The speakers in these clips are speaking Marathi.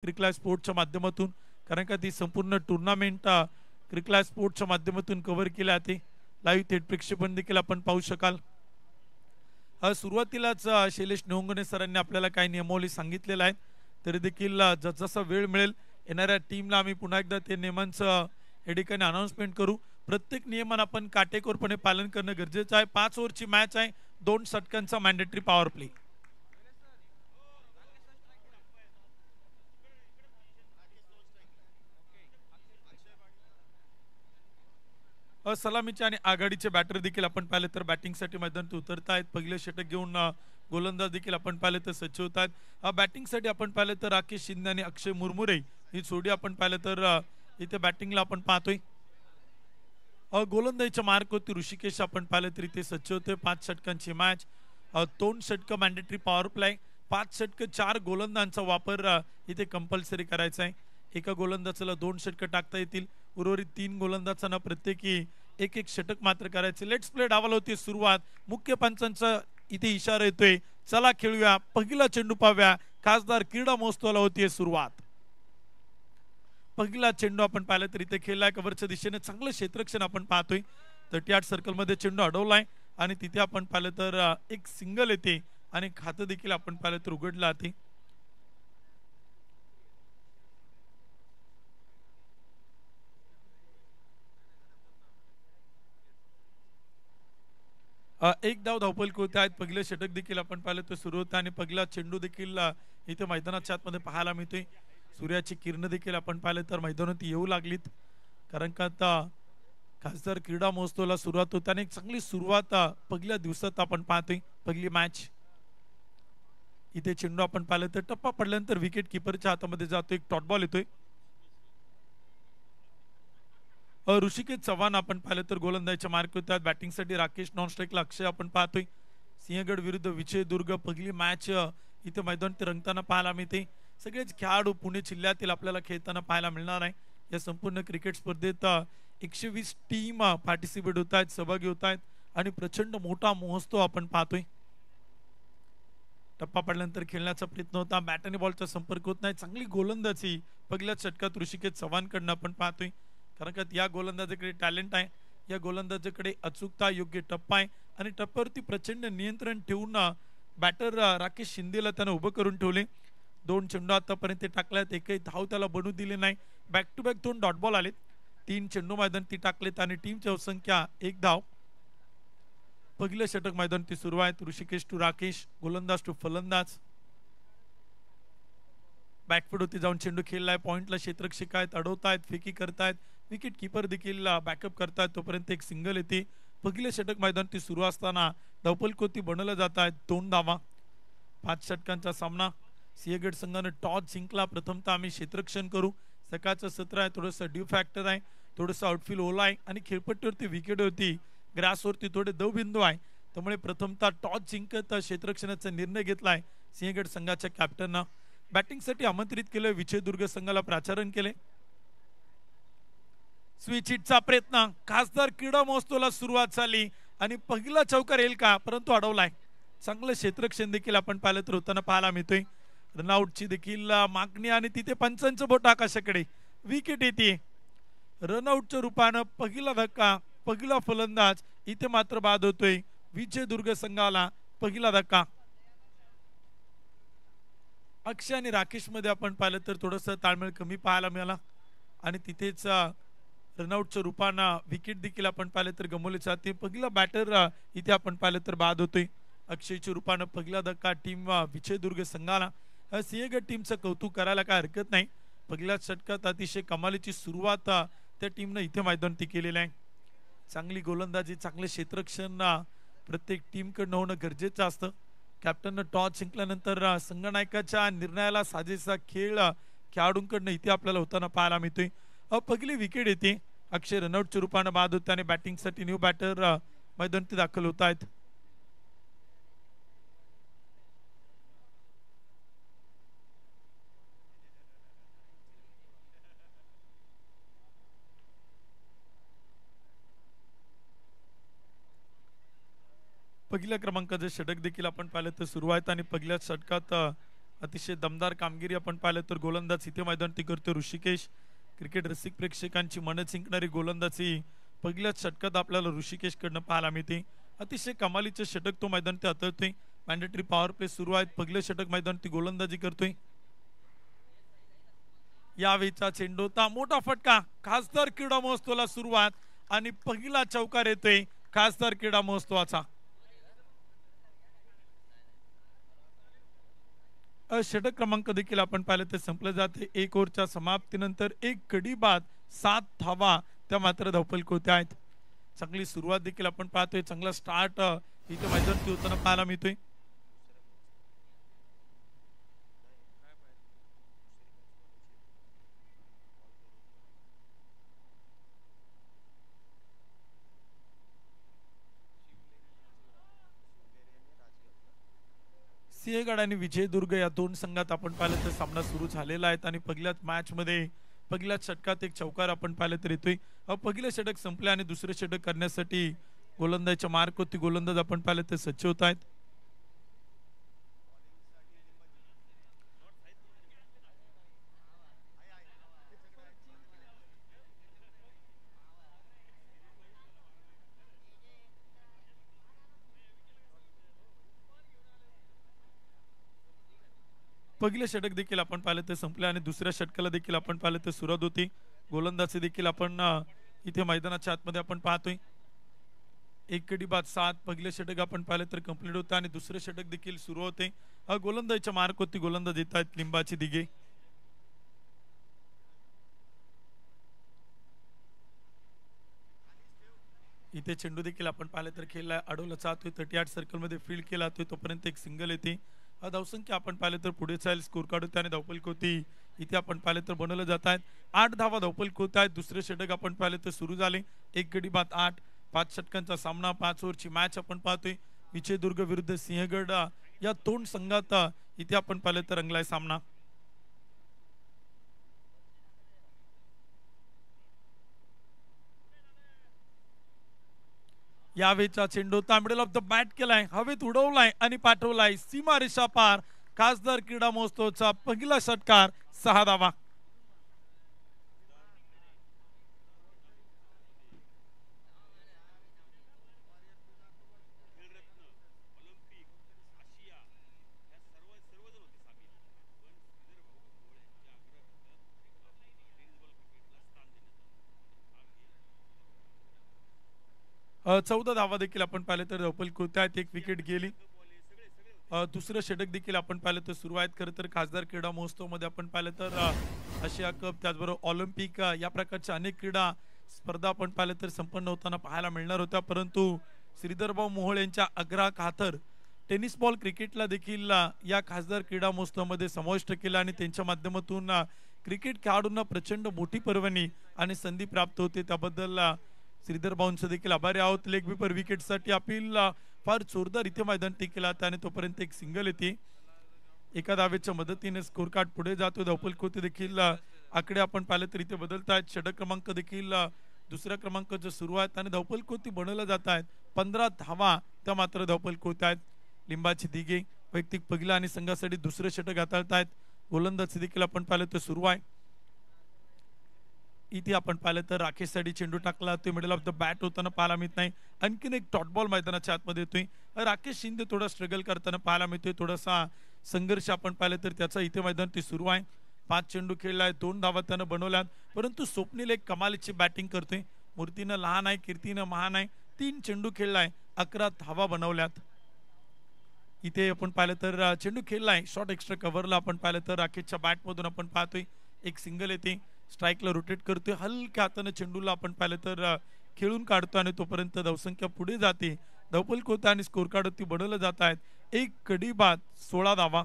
क्रिकलाईव्ह स्पोर्ट्सच्या माध्यमातून, कारण का ती संपूर्ण टुर्नामेंट क्रिकलाईव्ह स्पोर्ट्सच्या माध्यमातून कव्हर केली जाते. लाईव्ह थेट प्रक्षेपण देखील आपण पाहू शकाल. सुरुवातीलाच शैलेश निवंगणे सरांनी आपल्याला काही नियमावली सांगितलेल्या आहेत, तरी देखील जसजसा वेळ मिळेल येणाऱ्या टीमला आम्ही पुन्हा एकदा ते नियमांचं या ठिकाणी अनाउन्समेंट करू. प्रत्येक नियमन आपण काटेकोरपणे पालन करणं गरजेचं आहे. 5 ओव्हरची मॅच आहे, 2 षटकांचा मॅन्डेटरी पॉवर प्ले. सलामीचे आणि आघाडीचे बॅटर देखील आपण पाहिले तर बॅटिंगसाठी मैदानात उतरत आहेत. पहिले षटक घेऊन गोलंदाज देखील आपण पाहिले तर सज्ज होत आहेत. बॅटिंगसाठी आपण पाहिलं तर राकेश शिंदे आणि अक्षय मुरमुरे ही जोडी आपण पाहिलं तर इथे बॅटिंगला आपण पाहतोय. गोलंदाजीच्या मार्क होती ऋषिकेश आपण पाहिलं तर इथे सज्ज होते. 5 षटकांची मॅच, 2 षटक मॅन्डेटरी पॉवर प्ले, 5 षटक 4 गोलंदाजांचा वापर इथे कंपल्सरी करायचा आहे. एका गोलंदाजाला 2 षटक टाकता येतील. उर्वरित 3 गोलंदाजांना प्रत्येकी एक एक षटक मात्र करायचे. लेट्स प्ले डावाला होती सुरुवात. मुख्य पंचांचा इथे इशारा येतोय, चला खेळूया, पहिला चेंडू पाहूया. खासदार क्रीडा महोत्सवाला होतीये सुरुवात. पहिला चेंडू आपण पाहिलं तर इथे खेळलाय कव्हरच्या दिशेने, चांगलं क्षेत्ररक्षण आपण पाहतोय. 38 सर्कल मध्ये चेंडू अडवलाय आणि तिथे आपण पाहिलं तर एक सिंगल येते आणि खातं देखील आपण पाहिलं तर उघडलं जाते. एक धाव धावपल होते आहेत. पहिलं षटक देखील आपण पाहिलं तर सुरू होतं आणि पहिला चेंडू देखील इथे मैदानाच्या आतमध्ये पाहायला मिळतोय. सूर्याची किरण देखील आपण पाहिलं तर मैदानात येऊ लागलीत, कारण का आता खासदार क्रीडा महोत्सवाला सुरुवात होते आणि एक चांगली सुरुवात पहिल्या दिवसात आपण पाहतोय. पहिली मॅच इथे चेंडू आपण पाहिलं तर टप्पा पडल्यानंतर विकेट किपरच्या हातामध्ये जातो. एक डॉट बॉल येतोय. ऋषिकेश चव्हाण आपण पाहिलं तर गोलंदाजीच्या मार्क होतात. बॅटिंगसाठी राकेश, नॉन स्ट्राईकला अक्षय आपण पाहतोय. सिंहगड विरुद्ध विजयदुर्ग पहिली मॅच इथे मैदानात रंगताना पाहायला मिळते. सगळेच खेळाडू पुणे जिल्ह्यातील आपल्याला खेळताना पाहायला मिळणार आहे. या संपूर्ण क्रिकेट स्पर्धेत 120 टीम पार्टिसिपेट होत आहेत, सहभागी होत आहेत आणि प्रचंड मोठा महोत्सव आपण पाहतोय. टप्पा पडल्यानंतर खेळण्याचा प्रयत्न होता, बॅट आणि बॉलचा संपर्क होत नाही. चांगली गोलंदाजी पहिल्याच षटकात ऋषिकेश चव्हाणकडनं आपण पाहतोय, कारण का या गोलंदाजाकडे टॅलेंट आहे, या गोलंदाजाकडे अचूकता, योग्य टप्पा आहे आणि टप्प्यावरती प्रचंड नियंत्रण ठेवून बॅटर राकेश शिंदेला त्यानं उभं करून ठेवले. 2 चेंडू आतापर्यंत टाकल्यात, एकही धाव त्याला बनवू दिले नाही. Back to back 2 dot ball आले. 3 चेंडू मैदानात टाकलेत आणि टीमची संख्या 1 धाव. पहिलं षटक मैदानात सुरू आहे. ऋषिकेश टू राकेश, गोलंदाज टू फलंदाज. बॅकफूट होती जाऊन चेंडू खेळलाय. पॉइंटला क्षेत्ररक्षक आहेत, अडवतायत, फेकी करतायत. विकेट किपर देखील बॅकअप करतायत. तोपर्यंत एक सिंगल येते. पहिलं षटक मैदानात सुरू असताना धावपलकोती बनवलं जात आहेत. 2 धावा. 5 षटकांचा सामना. सिंहगड संघानं टॉस जिंकला. प्रथमतः आम्ही क्षेत्ररक्षण करू. सकाळचं सत्र आहे, थोडंसं ड्यू फॅक्टर आहे, थोडंसं आउटफील्ड ओला आहे आणि खेळपट्टीवरती विकेट होती, ग्रासवरती थोडे दवबिंदू आहे. त्यामुळे प्रथमतः टॉस जिंकत क्षेत्ररक्षणाचा निर्णय घेतलाय सिंहगड संघाच्या कॅप्टननं. बॅटिंगसाठी आमंत्रित केलं विजयदुर्ग संघाला, प्राचारण केले. स्विच हिटचा प्रयत्न, खासदार क्रीडा महोत्सवाला सुरुवात झाली आणि पहिला चौकार येईल का, परंतु अडवलाय. चांगलं क्षेत्ररक्षण देखील आपण पाहिलं तर होताना पाहायला मिळतोय. रनआउटची देखील मागणी आणि तिथे पंचांचं बोट आकाशाकडे. विकेट येते. रनआउटच्या रूपानं पहिला धक्का, पहिला फलंदाज इथे मात्र बाद होतोय. विजयदुर्ग संघाला पहिला धक्का. अक्षय आणि राकेश मध्ये आपण पाहिलं तर थोडंसं ताळमेळ कमी पाहायला मिळाला आणि तिथेच रनआउटच्या रूपानं विकेट देखील आपण पाहिलं तर गमवले जाते. पहिला बॅटर इथे आपण पाहिलं तर बाद होतोय. अक्षयच्या रूपानं पहिला धक्का टीम विजयदुर्ग संघाला. सिंहगड टीमचं कौतुक करायला काय हरकत नाही. पहिल्याच षटकात अतिशय कमालीची सुरुवात त्या टीमनं इथे मैदानात केलेलं आहे. चांगली गोलंदाजी, चांगले क्षेत्ररक्षण प्रत्येक टीमकडनं होणं गरजेचं असतं. कॅप्टननं टॉस जिंकल्यानंतर संघनायकाच्या निर्णयाला साजेसा खेळ खेळाडूंकडनं इथे आपल्याला होताना पाहायला मिळतोय. पहिली विकेट येते. अक्षय रनआउटच्या रूपानं बाद होते आणि बॅटिंगसाठी न्यू बॅटर मैदानात दाखल होत आहेत. पहिल्या क्रमांकाचे षटक देखील आपण पाहिलं तर सुरू आहेत आणि पहिल्याच षटकात अतिशय दमदार कामगिरी आपण पाहिलं तर गोलंदाज इथे मैदानावरती करतो ऋषिकेश. क्रिकेट रसिक प्रेक्षकांची मन जिंकणारी गोलंदाजी पहिल्याच षटकात आपल्याला ऋषिकेशकडनं पाहायला मिळते. अतिशय कमालीचे षटक तो मैदानावरती हाताळतोय. मॅन्डेटरी पॉवर प्ले सुरू आहेत. पहिलं षटक मैदानावरती गोलंदाजी करतोय. यावेळीचा चेंडू होता मोठा फटका. खासदार क्रीडा महोत्सवाला सुरुवात आणि पहिला चौकार येतोय खासदार क्रीडा महोत्सवाचा. षटक क्रमांक देखील आपण पाहिलं ते संपलं जाते. 1 ओव्हरच्या समाप्तीनंतर 1 गडी बाद 7 धावा त्या मात्र धावफलक होत्या आहेत. चांगली सुरुवात देखील आपण पाहतोय. चांगला स्टार्ट इथे मैदानावरती होताना पाहायला मिळतोय. सिंहगड आणि विजयदुर्ग या दोन संघात आपण पाहिलं तर सामना सुरू झालेला आहे आणि पहिल्याच मॅच मध्ये पहिल्याच षटकात एक चौकार आपण पाहिलं तर येतोय. पहिले षटक संपले आणि दुसरे षटक करण्यासाठी गोलंदाजीच्या मार्कवरती गोलंदाज आपण पाहिलं तर सज्ज होत आहेत. पहिले षटक देखील आपण पाहिलं तर संपले आणि दुसऱ्या षटकाला देखील आपण पाहिलं तर सुरुवात होती. गोलंदाजी देखील आपण इथे मैदानाच्या आतमध्ये आपण पाहतोय. 1 गडी बाद 7 पहिले षटक आपण पाहिलं तर कंप्लीट होतं आणि दुसरे षटक देखील सुरू होते. गोलंदाजीच्या मार्कवरती गोलंदाज येत आहेत लिंबाची दिघे. इथे चेंडू देखील आपण पाहिलं तर खेळला अडवला जातोय. 38 सर्कल मध्ये फील्ड केला जातोय. तोपर्यंत एक सिंगल येते. धावसंख्या आपण पाहिलं तर पुढे चालेल स्कोर काढू त्याने धावफलक होती इथे आपण पाहिलं तर बनवलं जात आहेत. 8 धावा धावफलक होत आहेत. दुसरे षटक आपण पाहिलं तर सुरू झाले. 1 गडी बाद 8 5 षटकांचा सामना 5 ओव्हरची मॅच आपण पाहतोय. विजयदुर्ग विरुद्ध सिंहगड या दोन संघात इथे आपण पाहिलं तर रंगलाय सामना. यावेळीचा चेंडू मिडल ऑफ द बॅट केलाय. हवेत उडवलाय आणि पाठवलाय सीमारेषा पार. खासदार क्रीडा महोत्सवाचा पहिला षटकार 6 धावा. चौदा धावा देखील आपण पाहिलं तर धावफलक होत आहेत. 1 विकेट गेली. दुसरं षटक देखील आपण पाहिलं तर सुरू आहेत. खरं तर खासदार क्रीडा महोत्सव मध्ये आपण पाहिलं तर आशिया कप त्याचबरोबर ऑलिम्पिक या प्रकारच्या अनेक क्रीडा स्पर्धा आपण पाहिलं तर संपन्न होताना पाहायला मिळणार होत्या. परंतु श्रीधरभाऊ मोहोळ यांच्या आग्रहाखातर टेनिस बॉल क्रिकेटला देखील या खासदार क्रीडा महोत्सवामध्ये समाविष्ट केला आणि त्यांच्या माध्यमातून क्रिकेट खेळाडूंना प्रचंड मोठी पर्वणी आणि संधी प्राप्त होते. त्याबद्दल श्रीधर भाऊंचं देखील आभारी आहोत. लेग विपर विकेट साठी अपील फार जोरदार इथे मैदान टिकला आणि तोपर्यंत एक सिंगल येते. एका धावेच्या मदतीने स्कोर कार्ड पुढे जातो. धावफलक होते देखील आकडे आपण पाहिले तर इथे बदलत आहेत. षटक क्रमांक देखील दुसऱ्या क्रमांकाच्या सुरुवात आणि धावफलक होती बनवल्या जात आहेत. 15 धावा त्या मात्र धावफलक होत आहेत. लिंबाची दिघे वैयक्तिक पहिला आणि संघासाठी दुसरे षटक हाताळत आहेत. गोलंदाजी देखील आपण पाहिलं तर सुरू आहे. इथे आपण पाहिलं तर राकेश साठी चेंडू टाकला. तो मिडल ऑफ द बॅट होताना पाहायला मिळत नाही. आणखीन एक डॉट बॉल मैदानाच्या आतमध्ये येतोय. राकेश शिंदे थोडा स्ट्रगल करताना पाहायला मिळतोय. थोडासा संघर्ष आपण पाहिलं तर त्याचा इथे मैदान ते सुरू आहे. 5 चेंडू खेळलाय. 2 धावा त्यानं बनवल्यात. परंतु स्वप्नील एक कमालीची बॅटिंग करतोय. मूर्तीनं लहान आहे, कीर्तीनं महान आहे. 3 चेंडू खेळलाय. 11 धावा बनवल्यात. इथे आपण पाहिलं तर चेंडू खेळलाय. शॉर्ट एक्स्ट्रा कव्हरला आपण पाहिलं तर राकेशच्या बॅट मधून आपण पाहतोय एक सिंगल येते. स्ट्राईकला रोटेट करतोय. हलक्या हाताने चेंडूला आपण पाहिलं तर खेळून काढतो आणि तोपर्यंत धावसंख्या पुढे जाते. धावफलक होतं आणि स्कोर कार्ड बनवलं जात आहेत. 1 गडी बाद 16 धावा.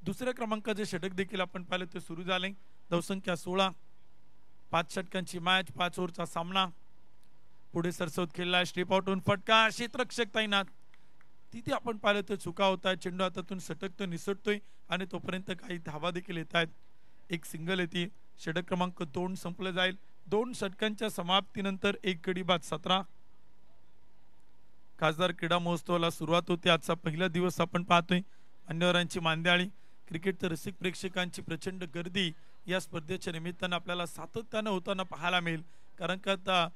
दुसऱ्या क्रमांकाचे षटक देखील आपण पाहिलं तर सुरू झाले. धावसंख्या 16. 5 षटकांची मॅच 5 ओव्हरचा सामना. पुढे सरसवत खेळलाय. स्ट्रीप आउटून फटका. क्षेत्ररक्षक तैनात. तिथे आपण पाहिलं तर चुका होत आहेत. चेंडू हातातून सटकतो निसटतोय आणि तोपर्यंत काही धावा देखील येत आहेत. एक सिंगल येते. षटक क्रमांक 2 संपलं जाईल. 2 षटकांच्या समाप्तीनंतर 1 गडी बाद 17. खासदार क्रीडा महोत्सवाला सुरुवात होते. आजचा पहिला दिवस आपण पाहतोय. मान्यवरांची मांदियाळी क्रिकेट रसिक प्रेक्षकांची प्रचंड गर्दी या स्पर्धेच्या निमित्तानं आपल्याला सातत्यानं होताना पाहायला मिळेल, कारण का आता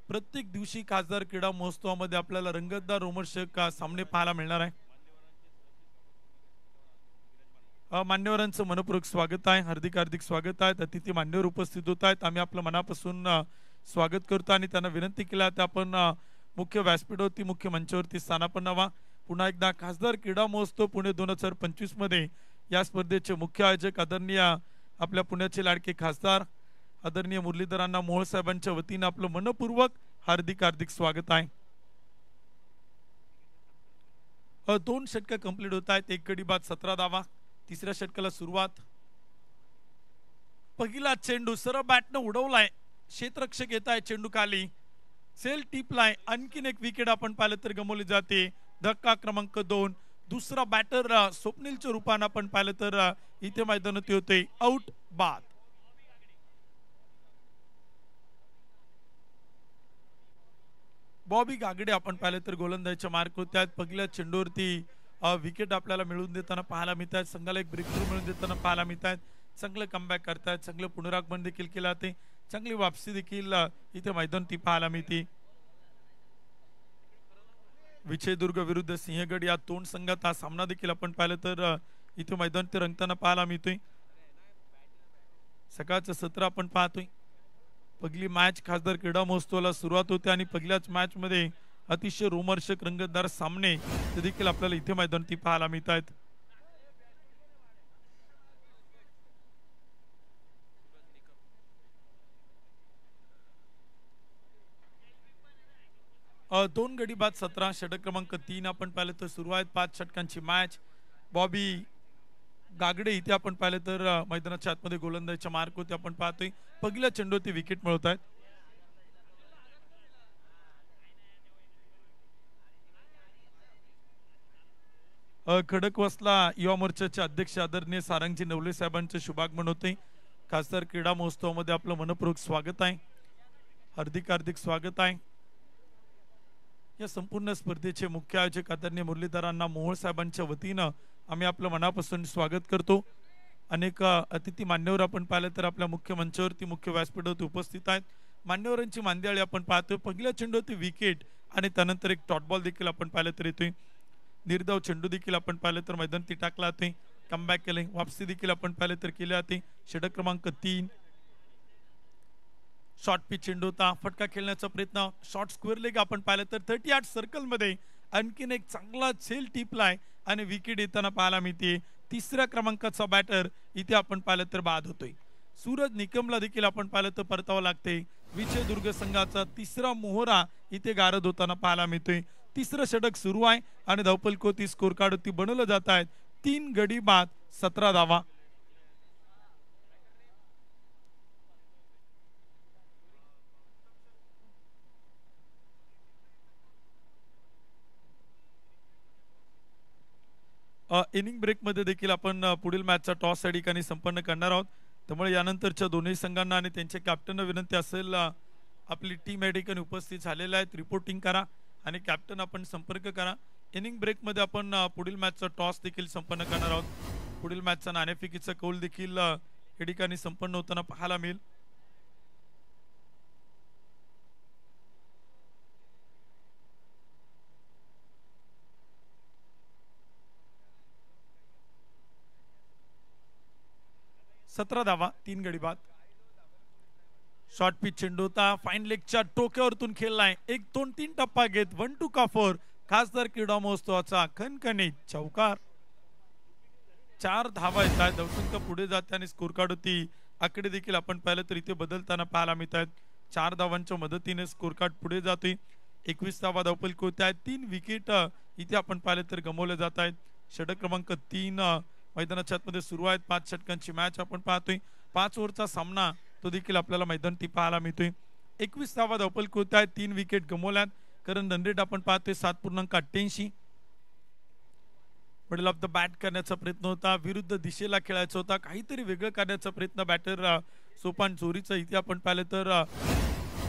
प्रत्येक दिवशी खासदार क्रीडा महोत्सवामध्ये आपल्याला रंगतदार रोमहर्षक सामने पाहायला मिळणार आहे. मान्यवरांचं मनपूर्वक स्वागत आहे, हार्दिक हार्दिक स्वागत आहे. अतिथी मान्यवर उपस्थित होत आहेत, आम्ही आपलं मनापासून स्वागत करतो आणि त्यांना विनंती केला तर आपण मुख्य व्यासपीठावरती मुख्य मंचावरती स्थानापन्न व्हा. पुन्हा एकदा खासदार क्रीडा महोत्सव पुणे 2025 मध्ये या स्पर्धेचे मुख्य आयोजक आदरणीय आपल्या पुण्याचे लाडके खासदार आदरणीय मुरलीधरांना मोहोळ साहेबांच्या वतीने आपलं मनपूर्वक हार्दिक हार्दिक स्वागत आहे. 2 षटक कंप्लीट होत आहेत, 1 गडी बाद 17 धावा. तिसऱ्या षटकाला सुरुवात. पहिला चेंडू सरळ बॅटनं उडवलाय, क्षेत्ररक्षक येत आहे, चेंडू खाली सेल टिपलाय, आणखीन एक विकेट आपण पाहिलं तर गमावली जाते. धक्का क्रमांक 2. दुसरा बॅटर स्वप्नीलच्या रूपाने आपण पाहिलं तर इथे मैदानात होते आउट बाद. बॉबी गागडे आपण पाहिलं तर गोलंदाजीच्या मार्क होत्या. पहिल्या चेंडूवरती विकेट आपल्याला मिळवून देताना पाहायला मिळत आहेत, संघाला एक ब्रेक थ्रू मिळवून देताना पाहायला मिळत आहेत. चांगलं कमबॅक करतायत, चांगलं पुनरागमन देखील केलं जाते, चांगली वापसी देखील इथे मैदानात पाहायला मिळते. विजयदुर्ग विरुद्ध सिंहगड या 2 संघात हा सामना देखील आपण पाहिलं तर इथे मैदानात रंगताना पाहायला मिळतोय. सकाळचं सत्र आपण पाहतोय. पहिली मॅच खासदार क्रीडा महोत्सवाला सुरुवात होते आणि पहिल्याच मॅच मध्ये अतिशय रोमहर्षक रंगतदार सामने ते देखील आपल्याला इथे मैदानात पाहायला मिळत आहेत. दोन गडी बाद 17 षटक क्रमांक 3 आपण पाहिलं तर सुरू आहेत 5 षटकांची मॅच. बॉबी गागडे इथे आपण पाहिलं तर मैदानाच्या आतमध्ये गोलंदाजीच्या मार्क होते आपण पाहतोय. पहिल्या चेंडूवरती विकेट मिळवत आहेत. खडकवासला युवा मोर्चाचे अध्यक्ष आदरणीय सारंगजी नवले साहेबांचे शुभागमन होते. खासदार क्रीडा महोत्सवामध्ये आपलं मनपूर्वक स्वागत आहे, हार्दिक हार्दिक स्वागत आहे. या संपूर्ण स्पर्धेचे मुख्य आयोजक आदरणीय मुरलीधरांना मोहोळ साहेबांच्या वतीनं आम्ही आपलं मनापासून स्वागत करतो. अनेक अतिथी मान्यवर आपण पाहिलं तर आपल्या मुख्य मंचावरती मुख्य व्यासपीठावरती उपस्थित आहेत. मान्यवरांची मांदियाळी आपण पाहतोय. पहिल्या चेंडूवरती विकेट आणि त्यानंतर एक डॉट बॉल देखील आपण पाहिलं तर येतोय. निर्धाव चेंडू देखील आपण पाहिलं तर मैदानात टाकला जाते, कमबॅक केले, वापसी देखील आपण पाहिलं तर केली जाते. षटक क्रमांक 3. शॉर्ट पिच चेंडू होता, फटका खेळण्याचा प्रयत्न, शॉर्ट स्क्वेअर लेग आपण पाहिलं तर 38 सर्कल मध्ये आणखीन एक चांगला झेल टिपलाय आणि विकेट येताना पाहायला मिळते. तिसऱ्या क्रमांकाचा बॅटर इथे आपण पाहिलं तर बाद होतोय. सूरज निकमला देखील आपण पाहिलं तर परतावं लागते. विजयदुर्ग संघाचा तिसरा मोहरा इथे गारद होताना पाहायला मिळतोय. तिसरं षटक सुरू आहे आणि धावफलकोती स्कोर कार्ड वरती बनवलं जात आहेत. 3 गडी बाद 17 धावा. इनिंग ब्रेक मध्ये देखील आपण पुढील मॅचचा टॉस या ठिकाणी संपन्न करणार आहोत. त्यामुळे यानंतरच्या दोन्ही संघांना आणि त्यांच्या कॅप्टनना विनंती असेल, आपली टीम या ठिकाणी उपस्थित झालेला आहे, रिपोर्टिंग करा आणि कॅप्टन आपण संपर्क करा. इनिंग ब्रेक मध्ये आपण पुढील मॅचचा टॉस देखील संपन्न करणार आहोत. पुढील मॅचचा नाणेफेकीचा कौल देखील या ठिकाणी संपन्न होताना पाहायला मिळेल. सतरा धावा 3 गडी बाद. शॉर्ट पिच चेंडू होता, फाईन लेगच्या टोक्यावरतून खेळलाय. 1 2 3 टप्पा घेत 1 2 का 4 खासदार क्रीडा महोत्सवाचा खणखणीत चौकार. 4 धावा येत आहेत. धावसंख्या पुढे जाते आणि स्कोर कार्ड होती आकडे देखील आपण पाहिलं तर इथे बदलताना पाहायला मिळत आहेत. 4 धावांच्या मदतीने स्कोर कार्ड पुढे जातोय. 21 धावा धावफलक होत आहेत. 3 विकेट इथे आपण पाहिलं तर गमावले जात आहेत. षटक क्रमांक 3 मैदानाच्या आतमध्ये सुरू आहेत. 5 षटकांची मॅच आपण पाहतोय. 5 ओव्हरचा सामना तो देखील आपल्याला मैदानात पाहायला मिळतोय. 21 धावा धावफलक होत आहेत. 3 विकेट गमावल्यात. कारण रन रेट आपण पाहतोय 7.88. मिडल ऑफ द बॅट करण्याचा प्रयत्न होता, विरुद्ध दिशेला खेळायचा होता, काहीतरी वेगळं करण्याचा प्रयत्न बॅटर सोपान चोरीचा इथे आपण पाहिलं तर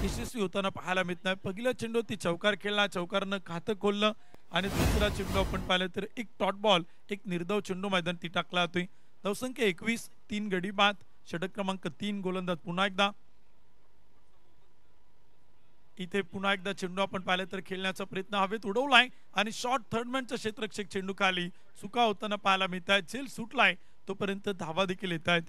यशस्वी होताना पाहायला मिळत नाही. पहिल्या चेंडूवरती चौकार खेळला, चौकारनं खातं खोललं आणि दुसरा चेंडू आपण पाहिलं तर एक डॉट बॉल, एक निर्धाव चेंडू मैदानात टाकला जातोय. धावसंख्या 21, 3 गडी बाद. षटक क्रमांक 3 गोलंदाज पुन्हा एकदा. इथे पुन्हा एकदा चेंडू आपण पाहिलं तर खेळण्याचा प्रयत्न हवेत उडवलाय आणि शॉर्ट थर्डमॅनचा क्षेत्ररक्षक चेंडू खाली सुका होताना पाहायला मिळत आहे. झेल सुटलाय तोपर्यंत धावा देखील येत आहेत.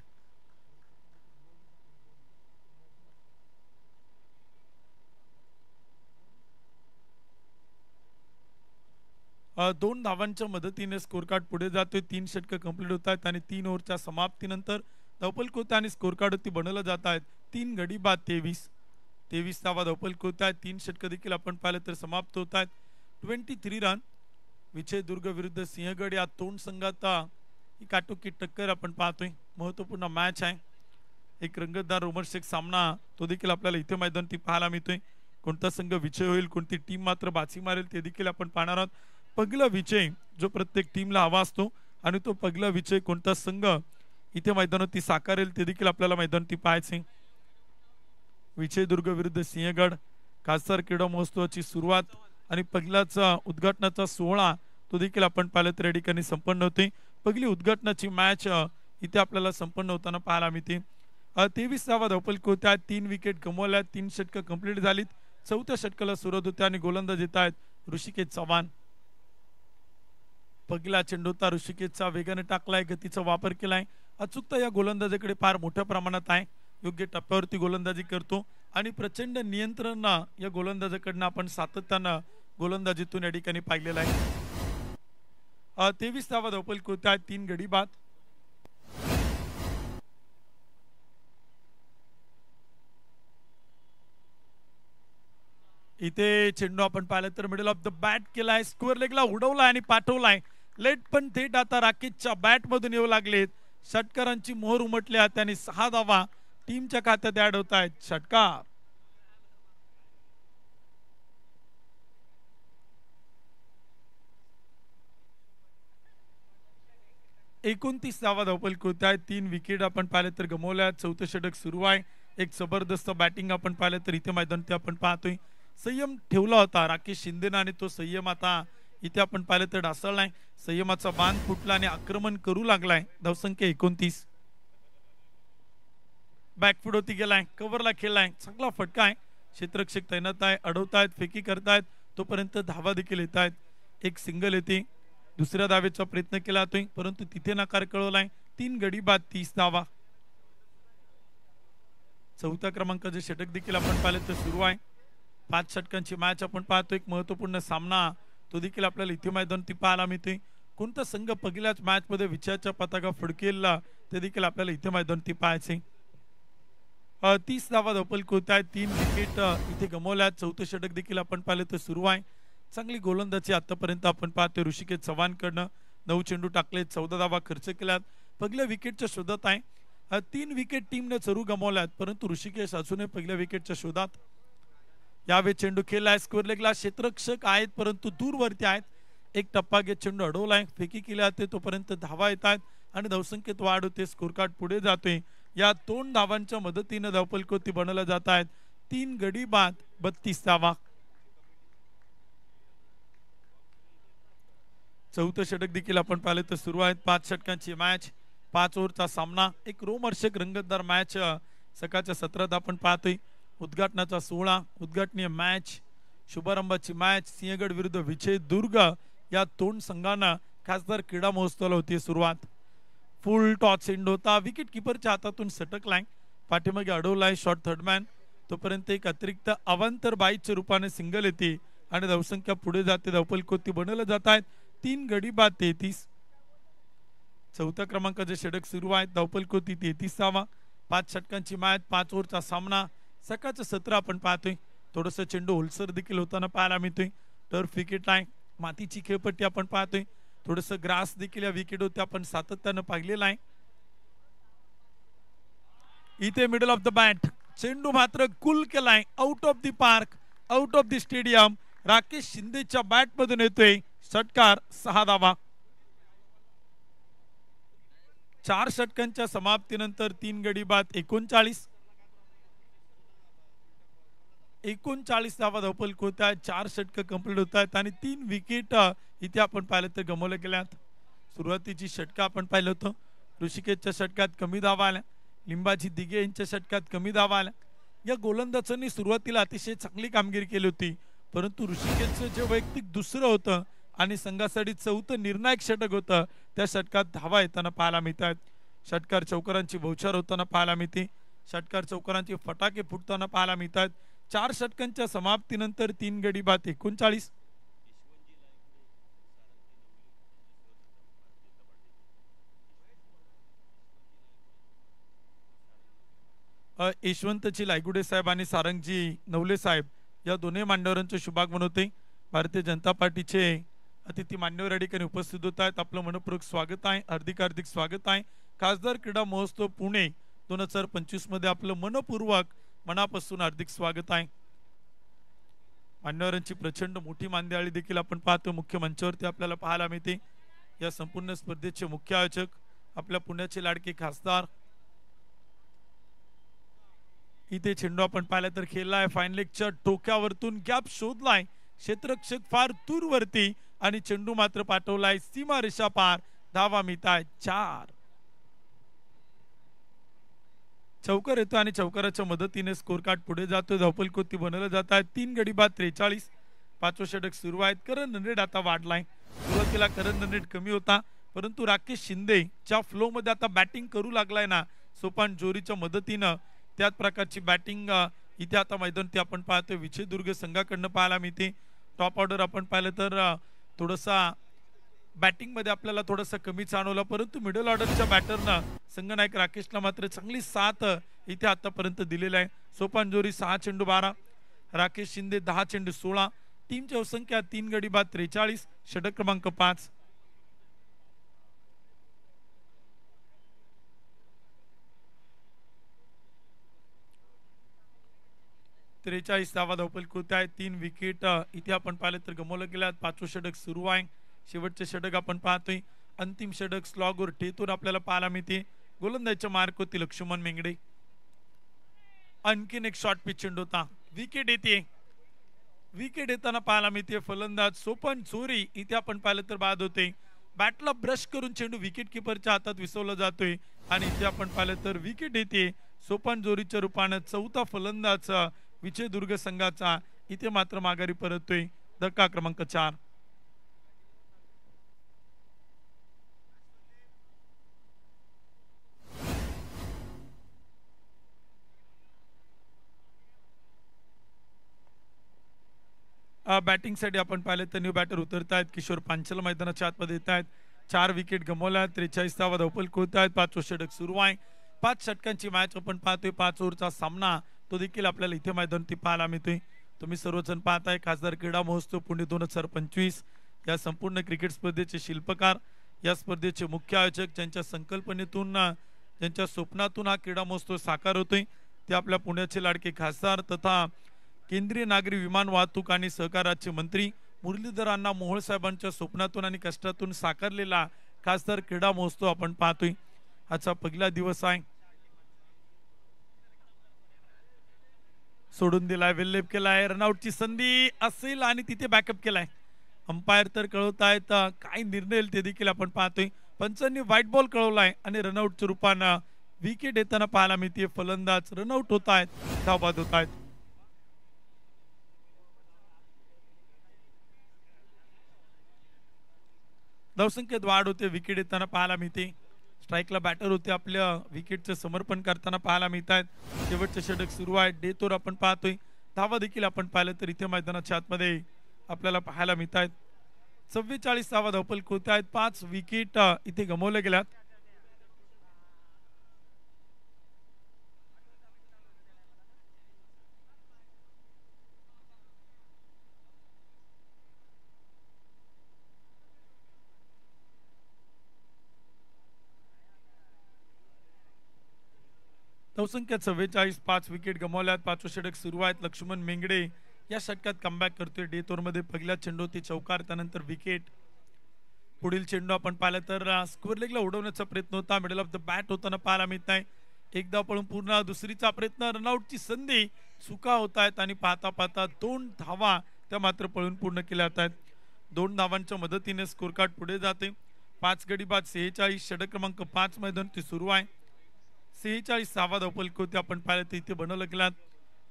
दोन धावांच्या मदतीने स्कोर कार्ड पुढे जातोय. 3 षटकं कंप्लीट होत आहेत आणि 3 ओव्हरच्या समाप्तीनंतर धावपल आणि स्कोर कार्ड वरती बनवलं जात आहेत. 3 गडी बाद 23 धावा धावपल होत आहेत. 3 षटकं देखील आपण पाहिलं तर समाप्त होत आहेत. 23 रन. विजय दुर्ग विरुद्ध सिंहगड या दोन संघात ही काटोकी टक्कर आपण पाहतोय. महत्वपूर्ण मॅच आहे. एक रंगतदार रोमहर्षक सामना तो देखील आपल्याला इथे मैदानावरती पाहायला मिळतोय. कोणता संघ विजय होईल, कोणती टीम मात्र बाजी मारेल ते देखील आपण पाहणार आहोत. पहिला विजय जो प्रत्येक टीमला हवा असतो आणि तो पहिला विजय कोणता संघ इथे मैदानावरती साकारेल ते देखील आपल्याला मैदानावरती पाहायचे. विजय दुर्ग विरुद्ध सिंहगड खासदार क्रीडा महोत्सवाची सुरुवात आणि पहिलाच उद्घाटनाचा सोहळा तो देखील आपण पाहिलं तर या ठिकाणी संपन्न होते. पहिली उद्घाटनाची मॅच इथे आपल्याला संपन्न होताना पाहायला मिळते. 23 धावा धावपलक होत्या. 3 विकेट गमवल्या. 3 षटकं कंप्लीट झालीत. 4थ्या षटकाला सुरुवात होते आणि गोलंदाज येत आहेत ऋषिकेश चव्हाण. पहिला चेंडूचा ऋषिकेशचा वेगाने टाकलाय, गतीचा वापर केलाय. अचूकता या गोलंदाजाकडे फार मोठ्या प्रमाणात आहे. योग्य टप्प्यावरती गोलंदाजी करतो आणि प्रचंड नियंत्रण या गोलंदाजाकडनं आपण सातत्यानं गोलंदाजीतून या ठिकाणी पाहिलेलं आहे. 23 धावा धावपलक होत्या. 3 गडी बाद. इथे चेंडू आपण पाहिलं तर मिडल ऑफ द बॅट केलाय, स्क्वेअर लेगला उडवलाय आणि पाठवलाय. लेट पण थेट आता राकेशच्या बॅट मधून येऊ लागलेत. षटकारांची मोहर उमटली आहे आणि 6 धावा टीमच्या खात्यात ऍड होत आहेत. षटकार 29 धावा धावपलक होत आहेत. 3 विकेट आपण पाहिले तर गमवल्या. 4थं षटक सुरू आहे. एक जबरदस्त बॅटिंग आपण पाहिलं तर इथे मैदानात आपण पाहतोय. संयम ठेवला होता राकेश शिंदेने आणि तो संयम आता इथे आपण पाहिलं तर ढासळलाय. संयमाचा बांध फुटला आणि आक्रमण करू लागलाय. धावसंख्या 29. बॅकफूट होती गेलाय, कव्हरला खेळलाय. चांगला फटका आहे. क्षेत्ररक्षक तैनात आहे, अडवतायत, फेकी करतायत. तोपर्यंत धावा देखील येत आहेत. एक सिंगल येते. दुसऱ्या धावेचा प्रयत्न केला जातोय परंतु तिथे नकार कळवलाय. 3 गडी बाद 30 धावा. 4थ्या क्रमांकाचे षटक देखील आपण पाहिलं तर सुरू आहे. 5 षटकांची मॅच आपण पाहतो. एक महत्वपूर्ण सामना तो देखील आपल्याला इथे मैदानावरती पाहायला मिळतोय. कोणता संघ पहिल्याच मॅच मध्ये विजयाच्या पताका फडकेल ते देखील आपल्याला इथे मैदानावरती पाहायचे. 30 धावा धावपलक होत आहेत. 3 विकेट इथे गमवल्या. 4थं षटक देखील आपण पाहिलं तर सुरू आहे. चांगली गोलंदाजी आतापर्यंत आपण पाहतोय ऋषिकेश चव्हाणकडनं. 9 चेंडू टाकले, 14 धावा खर्च केल्यात. पहिल्या विकेटच्या शोधात आहे. 3 विकेट टीमने जरूर गमावल्यात परंतु ऋषिकेश अजूनही पहिल्या विकेटच्या शोधात. यावेळी चेंडू खेळलाय, स्क्वेअर लेगला. क्षेत्ररक्षक आहेत परंतु दूरवरती आहेत. एक टप्पा घेत चेंडू अडवलाय, फेकी केली जाते. तोपर्यंत धावा येत आहेत आणि धावसंख्येत वाढ होते. स्कोर कार्ड पुढे जातोय. या 2 धावांच्या मदतीने धावपलकोती बनवल्या जात आहेत. 3 गडी बाद 32 धावा. 4थं षटक देखील आपण पाहिलं तर सुरू आहेत. 5 षटकांची मॅच, 5 ओव्हरचा सामना. एक रोमहर्षक रंगतदार मॅच सकाळच्या सत्रात आपण पाहतोय. उद्घाटनाचा सोहळा, उद्घाटनीय मॅच, शुभारंभाची मॅच. सिंहगड विरुद्ध विजय दुर्ग या 2 संघांना खासदार क्रीडा महोत्सवाला होती सुरुवात. फुल टॉस चेंडू होता. विकेट किपरच्या हातातून सटकलाय, पाठीमागे अडवलाय शॉर्ट थर्डमॅन. तोपर्यंत एक अतिरिक्त अवांतर बाईच्या रूपाने सिंगल येते आणि धावसंख्या पुढे जाते. धावपलकोती बनवलं जात आहेत. 3 गडी बाद 33. 4थ्या क्रमांकाचे षटक सुरू आहेत. धावपलकोती 33 धावा. 5 षटकांची मॅच, 5 ओव्हरचा सामना. सकाळचं सत्र आपण पाहतोय. थोडंसं चेंडू होलसर देखील होताना पाहायला मिळतोय. टर्फ विकेट आहे, मातीची खेळपट्टी आपण पाहतोय. थोडंसं ग्रास देखील या विकेट होते आपण सातत्यानं पाहिलेला आहे. इथे मिडल ऑफ द बॅट चेंडू मात्र कुल केलाय. Out of the park, out of the stadium. Rakesh शिंदेच्या बॅट मधून येतोय. षटकार 6 धावा. 4 षटकांच्या समाप्तीनंतर 3 गडी बाद 39. 39 धावा धावपल होत आहेत, 4 षटक कंप्लीट होत आहेत आणि 3 विकेट इथे आपण पाहिलं तर गमावल्या गेल्यात. सुरुवातीची षटक आपण पाहिलं होतं, ऋषिकेशच्या षटकात कमी धावा आल्या, लिंबाजी दिघे यांच्या षटकात कमी धावा आल्या. या गोलंदाजांनी सुरुवातीला अतिशय चांगली कामगिरी केली होती, परंतु ऋषिकेशचं जे वैयक्तिक दुसरं होतं आणि संघासाठी चौथं निर्णायक षटक होतं, त्या षटकात धावा येताना पाहायला मिळतात. षटकार चौकारांची भौचार होताना पाहायला मिळते, षटकार चौकारांचे फटाके फुटताना पाहायला मिळतात. 4 षटकांच्या समाप्तीनंतर 3 गडी बाद 39. यशवंतची लायगुडे साहेब आणि सारंगजी नवले साहेब या दोन्ही मान्यवरांचे शुभागमन होते. भारतीय जनता पार्टीचे अतिथी मान्यवर या ठिकाणी उपस्थित होत आहेत. आपलं मनपूर्वक स्वागत आहे, हार्दिक हार्दिक स्वागत आहे. खासदार क्रीडा महोत्सव पुणे 2025 मध्ये आपलं मनपूर्वक मनापासून हार्दिक स्वागत आहे. मान्यवरांची प्रचंड मोठी मांदियाळी देखील आपण पाहतो मुख्य मंचावरती आपल्याला पाहायला मिळते. या संपूर्ण स्पर्धेचे मुख्य आयोजक आपल्या पुण्याचे लाडके खासदार. इथे चेंडू आपण पाहिला तर खेळलाय फाईन लेगच्या टोक्यावरतून गॅप शोधलाय, क्षेत्ररक्षक फार दूरवरती आणि चेंडू मात्र पाठवलाय सीमा रेषा पार. धावा मिळताय 4. चौकार येतो आणि चौकाराच्या मदतीने स्कोर कार्ड पुढे जातो. धावपल कोती बनवलं जात आहे. 3 गडी बाद 43. 5वं षटक सुरू आहे. करण नंदेड आता वाढलाय. सुरुवातीला करण नंदेड कमी होता, परंतु राकेश शिंदे च्या फ्लो मध्ये आता बॅटिंग करू लागलाय ना, सोपान जोरीच्या मदतीनं त्याच प्रकारची बॅटिंग इथे आता मैदानावरती आपण पाहतोय. विजयदुर्ग संघाकडनं पाहायला मिळते. टॉप ऑर्डर आपण पाहिलं तर थोडासा बॅटिंग मध्ये आपल्याला थोडासा कमी जाणवला, परंतु मिडल ऑर्डरच्या बॅटरनं संघनायक राकेशला मात्र चांगली साथ इथे आतापर्यंत दिलेला आहे. सोपान जोरी 6 चेंडू 12, राकेश शिंदे 10 चेंडू 16. टीमची अवसंख्या 3 गडी बाद 43. षटक क्रमांक 5. धावा धावपल होत आहे. 3 विकेट इथे आपण पाहिलं तर गमावलं गेल्यात. 5वं षटक सुरू आहे. शेवटचे षटक आपण पाहतोय. अंतिम षटक स्लॉगवर टेतून आपल्याला पाहायला मिळते. गोलंदाजीच्या मार्क होती लक्ष्मण मेंगडे. आणखीन एक शॉर्ट पिच चेंडू होता. विकेट येते. विकेट येताना पाहायला मिळते. फलंदाज सोपन चोरी इथे आपण पाहिलं तर बाद होते. बॅटला ब्रश करून चेंडू विकेट किपरच्या हातात विसवला जातोय आणि इथे आपण पाहिलं तर विकेट येते. सोपन जोरीच्या रूपाने चौथा फलंदाज विजयदुर्ग संघाचा इथे मात्र माघारी परततोय. धक्का क्रमांक 4. बॅटिंग साठी आपण पाहिलं तर न्यू बॅटर उतरत आहेत. किशोर पांचल मैदानाच्या आतमध्ये येत आहेत. 4 विकेट गमावल्या. 43 धावा धावपल होत आहेत. 5वं षटक सुरू आहे. 5 षटकांची मॅच आपण पाहतोय. 5 ओव्हरचा सामना तो देखील आपल्याला इथे मैदानावरती पाहायला मिळतोय. तुम्ही सर्वजण पाहताय खासदार क्रीडा महोत्सव पुणे 2025 या संपूर्ण क्रिकेट स्पर्धेचे शिल्पकार, या स्पर्धेचे मुख्य आयोजक, ज्यांच्या संकल्पनेतून ज्यांच्या स्वप्नातून हा क्रीडा महोत्सव साकार होतोय, ते आपल्या पुण्याचे लाडके खासदार तथा केंद्रीय नागरी विमान वाहतूक आणि सहकार राज्य मंत्री मुरलीधर अण्णा मोहोळ साहेबांच्या स्वप्नातून आणि कष्टातून साकारलेला खासदार क्रीडा महोत्सव आपण पाहतोय. आजचा पहिला दिवस आहे. सोडून दिलाय, वेल्लेप केलाय, रनआउटची संधी असेल आणि तिथे बॅकअप केलाय. अंपायर तर कळवत आहेत काय निर्णय ते देखील आपण पाहतोय. पंचांनी व्हाईट बॉल कळवलाय आणि रनआउटच्या रूपानं विकेट येताना पाहायला मिळते. फलंदाज रनआउट होत आहेत, धावबाद होत आहेत. धावसंख्येत वाढ होते. विकेट येताना पाहायला मिळते. स्ट्राईकला बॅटर होते, आपल्या विकेटचं समर्पण करताना पाहायला मिळत आहेत. शेवटचे षटक सुरू आहे. डेतोर आपण पाहतोय. धावा देखील आपण पाहिलं तर इथे मैदानाच्या आतमध्ये आपल्याला पाहायला मिळत आहेत. 44 धावा धावपल होत आहेत. 5 विकेट इथे गमावल्या गेल्यात. धावसंख्या 44. 5 विकेट गमावल्यात. 5वं षटक सुरू आहेत. लक्ष्मण मेंगडे या षटकात कमबॅक करतोय. डेतोर मध्ये पहिल्या चेंडूवरती चौकार, त्यानंतर विकेट. पुढील चेंडू आपण पाहिलं तर स्क्वेअर लेगला उडवण्याचा प्रयत्न होता. मिडल ऑफ द बॅट होताना पाहायला मिळत नाही. एकदा पळून पूर्ण दुसरीचा प्रयत्न रनआउटची संधी चुका होत आहेत आणि पाहता पाहता 2 धावा त्या मात्र पळून पूर्ण केल्या आहेत. 2 धावांच्या मदतीने स्कोर कार्ड पुढे जाते. 5 गडी बाद 46 षटक क्रमांक 5 मैदानावरती सुरू आहे. 46वा धावफलक आपण पाहिलं तर इथे बनवलं गेलात.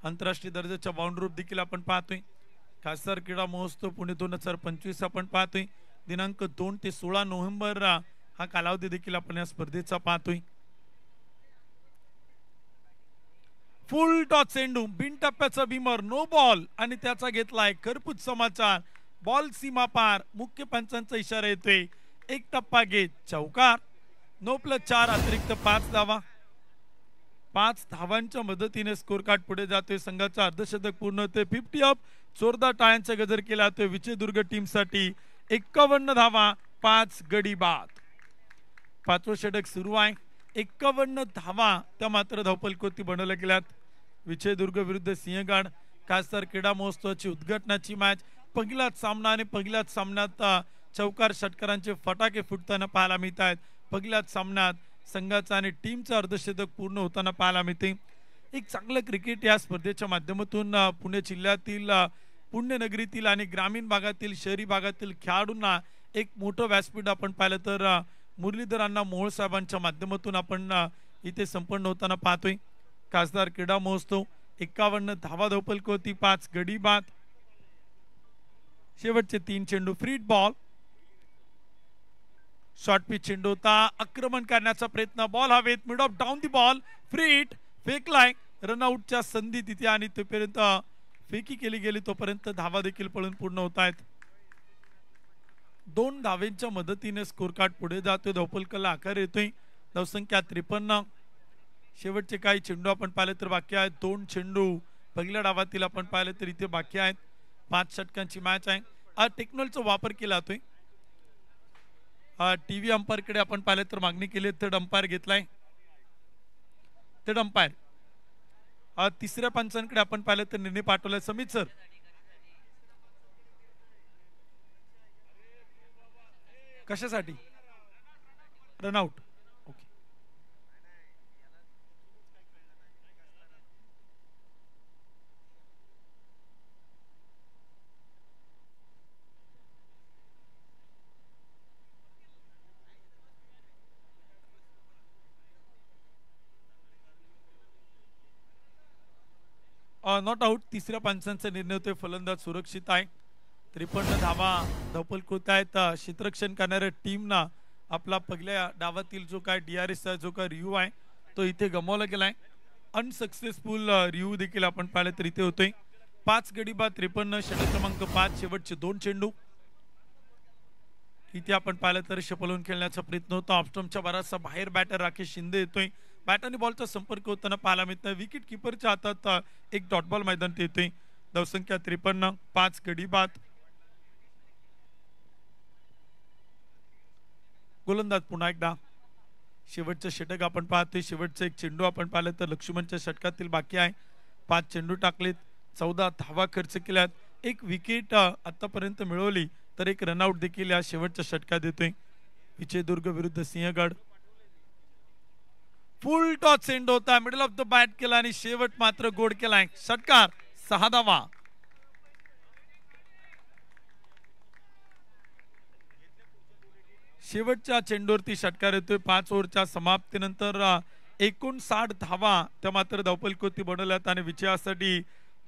आंतरराष्ट्रीय दर्जाच्या बाउंड्री रूप देखील आपण पाहतोय. खासदार क्रीडा महोत्सव पुणे 2025 आपण पाहतोय. दिनांक 2 ते 16 नोव्हेंबर हा कालावधी देखील आपण या स्पर्धेचा पाहतोय. फुल टॉस चेंडू बिन टप्प्याचा भीमर नो बॉल आणि त्याचा घेतलाय खरपूस समाचार. बॉल सीमा पार. मुख्य पंचांचा इशारा येतोय. 1 टप्पा घेत चौकार. 9+4 अतिरिक्त 5 धावा. 5 धावांच्या मदतीने स्कोर कार्ड पुढे जातोय. संघाचा अर्धशतक पूर्ण होते. 50 अप. जोरदार टाळ्यांचा गजर केला जातोय विजयदुर्ग टीम साठी. 51 धावा 5 गडी बाद. 5वं षटक सुरू आहे. 51 धावा त्या मात्र धावफलकोती बनवल्या गेल्यात. विजयदुर्ग विरुद्ध सिंहगड खासदार क्रीडा महोत्सवाची उद्घाटनाची मॅच. पहिलाच सामना आणि पहिल्याच सामन्यात चौकार षटकारांचे फटाके फुटताना पाहायला मिळत आहेत. पहिल्याच सामन्यात संघाचा आणि टीमचं अर्धशतक पूर्ण होताना पाहायला मिळते. एक चांगलं क्रिकेट या स्पर्धेच्या माध्यमातून पुणे जिल्ह्यातील पुण्यनगरीतील आणि ग्रामीण भागातील शहरी भागातील खेळाडूंना एक मोठं व्यासपीठ आपण पाहिलं तर मुरलीधर अण्णा मोहोळ साहेबांच्या माध्यमातून आपण इथे संपन्न होताना पाहतोय. खासदार क्रीडा महोत्सव 51 धावा धावफलक होती. 5 गडी बाद. शेवटचे 3 चेंडू फ्रीट बॉल. शॉर्ट पिच चेंडू होता. आक्रमण करण्याचा प्रयत्न. बॉल हवेत. Mid off down the ball. फ्रीट फेकलाय. रनआउटच्या संधी तिथे आणि तोपर्यंत फेकी केली गेली तोपर्यंत धावा देखील पळून पूर्ण होत आहेत. 2 धावेंच्या मदतीने स्कोर कार्ड पुढे जातोय. धावफलकाला आकार येतोय. धावसंख्या 53. शेवटचे काही चेंडू आपण पाहिले तर बाकी आहेत. 2 चेंडू पहिल्या डावातील आपण पाहिले तर इथे बाकी आहेत. 5 षटकांची मॅच आहे. टेक्नॉलॉजीचा वापर केला जातोय. टीव्ही अंपायर कडे आपण पाहिले तर मागणी केली. थर्ड अंपायर घेतलाय. थर्ड अंपायर तिसऱ्या पंचांकडे आपण पाहिलं तर निर्णय पाठवलाय. समित सर कशासाठी रनआउट. ओके. Not out. तिसऱ्या पंचांचा निर्णय होतोय. फलंदाज सुरक्षित आहे. 53 धावा धावफलक होत आहेत. क्षेत्ररक्षण करणाऱ्या टीमना आपला पहिल्या डावातील जो काय DRS जो काय रिव्ह्यू आहे तो इथे गमावला गेलाय. अनसक्सेसफुल रिव्ह्यू देखील आपण पाहिले तर इथे होतोय. 5 गडी बाद 53 षटक क्रमांक 5 शेवटचे 2 चेंडू इथे आपण पाहिलं तर शपलून खेळण्याचा प्रयत्न होता. ऑफस्टम्पच्या बराचसा बाहेर बॅटर राकेश शिंदे येतोय. बॅट आणि बॉलचा संपर्क होताना पाहायला मिळत नाही. विकेट किपरच्या हातात एक डॉट बॉल मैदानात येतोय. धावसंख्या 53 5 गडी बाद. गोलंदाज पुन्हा एकदा. शेवटचं षटक आपण पाहतोय. शेवटचं एक चेंडू आपण पाहिलं तर लक्ष्मणच्या षटकातील बाकी आहे. 5 चेंडू टाकलेत. 14 धावा खर्च केल्यात. एक विकेट आतापर्यंत मिळवली तर एक रनआउट देखील या शेवटच्या षटकात येतोय. विजयदुर्ग विरुद्ध सिंहगड. फुल टॉस चेंडू होता. मिडल ऑफ द बॅट केला आणि शेवट मात्र गोड केलाय. षटकार 6 धावा. शेवटच्या चेंडूवरती षटकार येतोय. 5 ओव्हरच्या समाप्तीनंतर 59 धावा त्या मात्र धावफलकोती बनवल्यात आणि विजयासाठी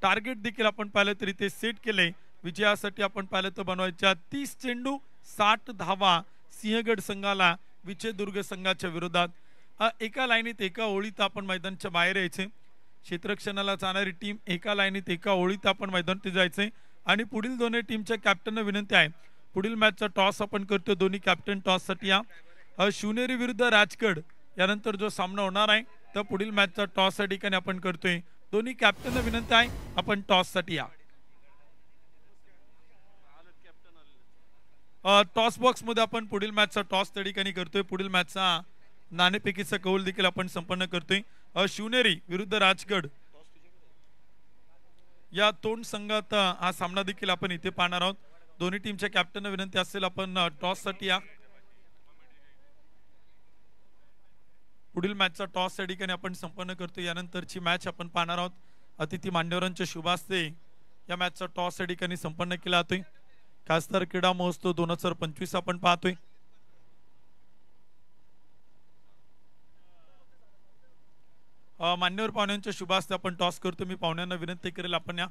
टार्गेट देखील आपण पाहिलं तर इथे सेट केले. विजयासाठी आपण पाहिलं तर बनवायच्या 30 चेंडू 60 धावा सिंहगड संघाला विजयदुर्ग संघाच्या विरोधात. एका लाईनीत एका ओळीत आपण मैदानाच्या बाहेर यायचे. क्षेत्ररक्षणाला जाणारी टीम एका लाईनीत एका ओळीत आपण मैदानात जायचे आणि पुढील दोन्ही टीमच्या कॅप्टनना विनंती आहे. पुढील मॅचचा टॉस आपण करतो. दोन्ही कॅप्टन टॉस साठी या. शिवनेरी विरुद्ध राजगड यानंतर जो सामना होणार आहे तर पुढील मॅचचा टॉस या ठिकाणी आपण करतोय. दोन्ही कॅप्टनना विनंती आहे आपण टॉस साठी या. टॉस बॉक्स मध्ये आपण पुढील मॅचचा टॉस त्या ठिकाणी करतोय. पुढील मॅचचा नाणेफेकीचा कौल देखील आपण संपन्न करतोय. शिवनेरी विरुद्ध राजगड या 2 संघात हा सामना देखील आपण इथे पाहणार आहोत. दोन्ही टीमच्या कॅप्टनना विनंती असेल आपण टॉस साठी या. पुढील मॅचचा टॉस या ठिकाणी आपण संपन्न करतो. यानंतरची मॅच आपण पाहणार आहोत. अतिथी मान्यवरांच्या शुभ हस्ते या मॅचचा टॉस या ठिकाणी संपन्न केला जातोय. खासदार क्रीडा महोत्सव 2025 आपण पाहतोय. मान्यवर पाहुण्यांच्या शुभ हस्ते आपण टॉस करतो. मी पाहुण्यांना विनंती करेल आपण या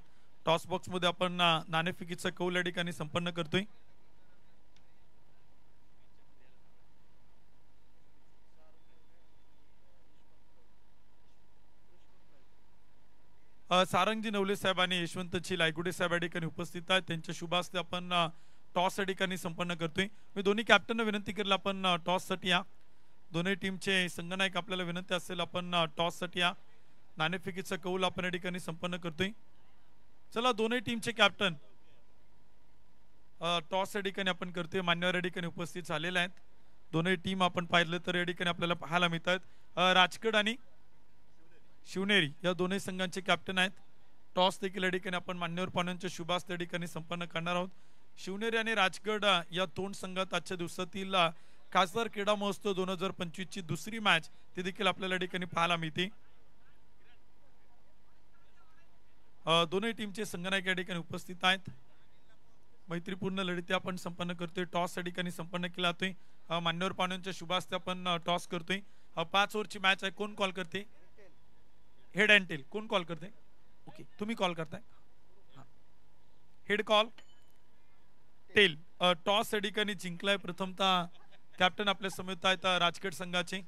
टॉस बॉक्स मध्ये आपण नाणेफेकीचा कौल या ठिकाणी संपन्न करतोय. सारंगजी नवले साहेब आणि यशवंतजी लायगुडे साहेब या ठिकाणी उपस्थित आहेत. त्यांच्या शुभ हस्ते आपण टॉस या ठिकाणी संपन्न करतोय. मी दोन्ही कॅप्टनना विनंती करेल आपण टॉस साठी या. दोन्ही टीमचे संघनायक आपल्याला विनंती असेल आपण टॉस साठी या. नाणेफेकीचा कौल आपण या ठिकाणी संपन्न करतोय. चला दोन्ही टीमचे कॅप्टन टॉस या ठिकाणी आपण करतोय. मान्यवर या ठिकाणी उपस्थित झालेले आहेत. दोन्ही टीम आपण पाहिलं तर या ठिकाणी आपल्याला पाहायला मिळतात. राजगड आणि शिवनेरी या दोन्ही संघांचे कॅप्टन आहेत. टॉस देखील या ठिकाणी आपण मान्यवर पाहुण्यांच्या शुभ हस्ते या ठिकाणी संपन्न करणार आहोत. शिवनेरी आणि राजगड या दोन संघात आजच्या दिवसातील खासदार क्रीडा महोत्सव 2025 ची दुसरी मॅच ती देखील आपल्याला या ठिकाणी पाहायला मिळते. दोन्ही टीमचे संघनायक या ठिकाणी उपस्थित आहेत. मैत्रीपूर्ण लढती आपण संपन्न करतोय. टॉस या ठिकाणी संपन्न केला जातोय. मान्यवर पाहुण्यांच्या शुभ हस्ते आपण टॉस करतोय. 5 ओव्हरची मॅच आहे. कोण कॉल करते? हेड अँड टेल कोण कॉल करते? ओके तुम्ही कॉल करताय. Head call tail. टॉस या ठिकाणी जिंकलाय प्रथमतः कॅप्टन आपल्या समेत आहेत राजगड संघाचे.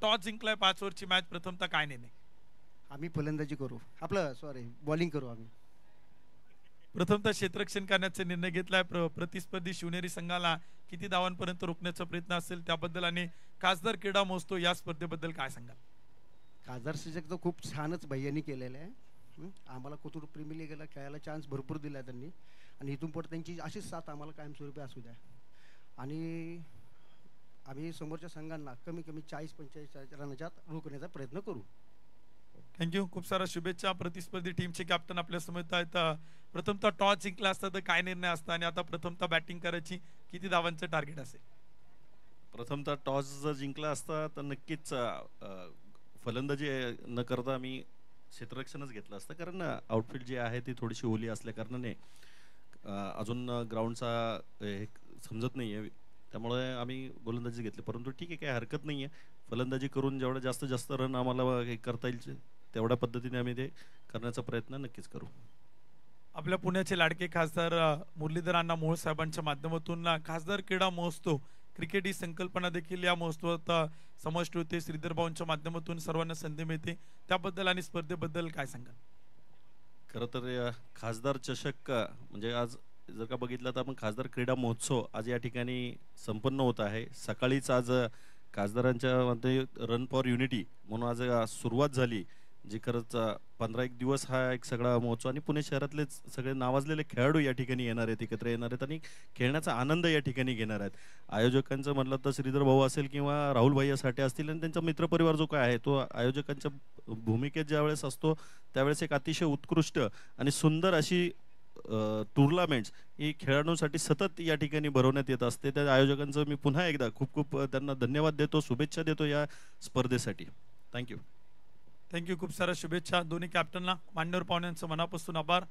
टॉस जिंकलाय. 5 ओव्हरची मॅच प्रथमतः काय निर्णय? आम्ही फलंदाजी करू. आपलं सॉरी बॉलिंग करू. आम्ही प्रथमतः क्षेत्ररक्षण करण्याचा निर्णय घेतलाय. प्रतिस्पर्धी शिवनेरी संघाला किती धावांपर्यंत रोखण्याचा प्रयत्न असेल त्याबद्दल आणि खासदार क्रीडा महोत्सव या स्पर्धेबद्दल काय सांगाल? खासदार शिक्षक तर खूप छानच भैयांनी केलेलं आहे. आम्हाला कोथरूड प्रीमियर लीगला खेळायला चान्स भरपूर दिला त्यांनी आणि इथून पुढे त्यांची अशीच साथ आम्हाला कायमस्वरूपी असू द्या. आणि आम्ही समोरच्या संघांना कमी कमी 40-45 रनाच्या रोखण्याचा प्रयत्न करू. थँक्यू. खूप सारा शुभेच्छा. प्रतिस्पर्धी टीमचे कॅप्टन आपल्या समोर आहेत. प्रथमतः टॉस जिंकला असता तर काय निर्णय असता आणि आता प्रथमतः बॅटिंग करायची किती धावांचं टार्गेट असेल? प्रथमतः टॉस जर जिंकला असता तर नक्कीच फलंदाजी न करता मी क्षेत्ररक्षणच घेतलं असतं. कारण आउटफील्ड जी आहे ती थोडीशी ओली असल्या कारणाने अजून ग्राउंडचा हे समजत नाही आहे. त्यामुळे आम्ही गोलंदाजी घेतली. परंतु ठीक आहे, काही हरकत नाही आहे. फलंदाजी करून जेवढं जास्तीत जास्त रन आम्हाला हे करता येईल तेवढ्या पद्धतीने आम्ही ते करण्याचा प्रयत्न नक्कीच करू. आपल्या पुण्याचे लाडके खासदार मुरलीधर अण्णा मोहोळ साहेबांच्या माध्यमातून खासदार क्रीडा महोत्सव क्रिकेट ही संकल्पना देखील या महोत्सवात समाविष्ट होते. श्रीधर भाऊंच्या माध्यमातून सर्वांना संधी मिळते. त्याबद्दल आणि स्पर्धेबद्दल काय सांगाल? खरं तर खासदार चषक म्हणजे आज जर का बघितलं तर आपण खासदार क्रीडा महोत्सव आज या ठिकाणी संपन्न होत आहे. सकाळीच आज खासदारांच्या मध्ये रन फॉर युनिटी म्हणून आज सुरुवात झाली, जी खरंच 15-1 दिवस हा एक सगळा महोत्सव आणि पुणे शहरातले सगळे नावाजलेले खेळाडू या ठिकाणी येणार आहेत, एकत्र येणार आहेत आणि खेळण्याचा आनंद या ठिकाणी घेणार आहेत. आयोजकांचं म्हटलं तर श्रीधर भाऊ असेल किंवा राहुल भैया साठे असतील आणि त्यांचा मित्रपरिवार जो काय आहे तो आयोजकांच्या भूमिकेत ज्यावेळेस असतो त्यावेळेस एक अतिशय उत्कृष्ट आणि सुंदर अशी टुर्नामेंट्स ही खेळाडूंसाठी सतत या ठिकाणी भरवण्यात येत असते. त्या आयोजकांचं मी पुन्हा एकदा खूप खूप त्यांना धन्यवाद देतो, शुभेच्छा देतो या स्पर्धेसाठी. थँक्यू. थँक्यू. खूप साऱ्या शुभेच्छा दोन्ही कॅप्टनला. मान्यवर पाहुण्यांचं मनापासून आभार.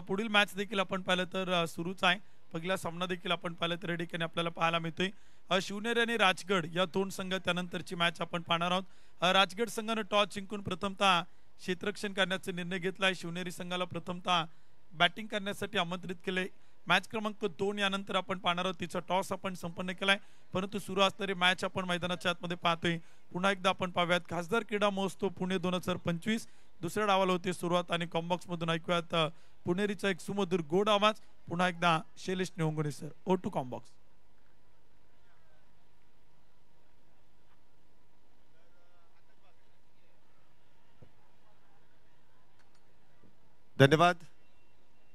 पुढील मॅच देखील आपण पाहिलं तर सुरूच आहे. पहिला सामना देखील आपण पाहिलं तर या ठिकाणी आपल्याला पाहायला मिळतोय. शिवनेरी आणि राजगड या दोन संघ त्यानंतरची मॅच आपण पाहणार आहोत. राजगड संघाने टॉस जिंकून प्रथमतः क्षेत्ररक्षण करण्याचा निर्णय घेतला आहे. शिवनेरी संघाला प्रथमतः बॅटिंग करण्यासाठी आमंत्रित केले. मॅच क्रमांक 2 यानंतर आपण पाहणार आहोत. तिचा टॉस आपण संपन्न केलाय, परंतु सुरू असणारी मॅच आपण मैदानाच्या आतमध्ये पाहतोय. पुन्हा एकदा आपण पाहूयात. खासदार क्रीडा महोत्सव पुणे 2025 दुसऱ्या डावाला होती सुरुवात आणि कॉम्बॉक्स मधून ऐकूयात पुणेरीचा एक सुमधुर गोड आवाज. पुन्हा एकदा Shailesh Nivangane sir. O two कॉम्बॉक्स. धन्यवाद.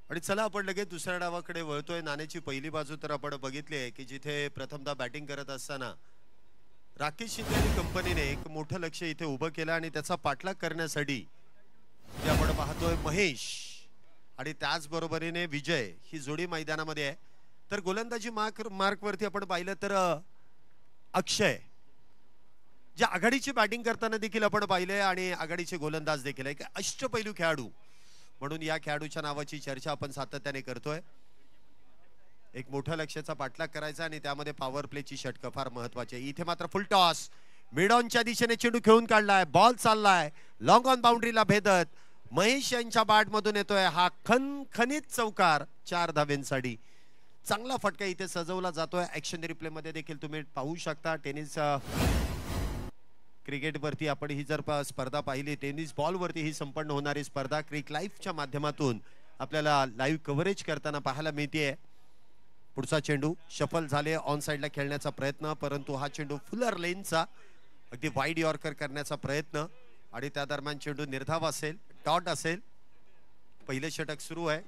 आणि चला आपण लगेच दुसऱ्या डावाकडे वळतोय. नाण्याची पहिली बाजू तर आपण बघितली आहे की जिथे प्रथमतः बॅटिंग करत असताना राकेश शिंदे आणि कंपनीने एक मोठं लक्ष इथे उभं केलं आणि त्याचा पाठलाग करण्यासाठी जे आपण पाहतोय महेश आणि त्याचबरोबरीने विजय ही जोडी मैदानामध्ये आहे. तर गोलंदाजी मार्क वरती आपण पाहिलं तर अक्षय जे आघाडीची बॅटिंग करताना देखील आपण पाहिले आणि आघाडीचे गोलंदाज देखील आहे. अष्टपैलू खेळाडू म्हणून या खेळाडूच्या नावाची चर्चा आपण सातत्याने करतोय. एक मोठ्या लक्ष्याचा पाठलाग करायचा आणि त्यामध्ये पॉवर प्लेची षटकं फार महत्वाची आहे. इथे मात्र फुल टॉस, मिड ऑनच्या दिशेने चेंडू खेळून काढलाय, बॉल चाललाय लॉंग ऑन बाउंड्रीला भेदत महेश यांच्या बॅट मधून येतोय हा खणखणीत चौकार 4 धावेंसाठी. चांगला फटका इथे सजवला जातोय. ऍक्शन रिप्ले मध्ये देखील तुम्ही पाहू शकता. टेनिस क्रिकेट वरती आपण ही जर स्पर्धा पाहिली, टेनिस बॉल वरती ही संपन्न होणारी स्पर्धा क्रिक लाईव्हच्या माध्यमातून आपल्याला लाईव्ह कव्हरेज करताना पाहायला मिळतेय. पुढचा चेंडू शफल झाले, ऑन साइडला खेळण्याचा प्रयत्न, परंतु हा चेंडू फुलर लेनचा अगदी वाईड यॉर्कर करण्याचा प्रयत्न आणि त्या दरम्यान चेंडू निर्धाव असेल, डॉट असेल. पहिले षटक सुरू आहे.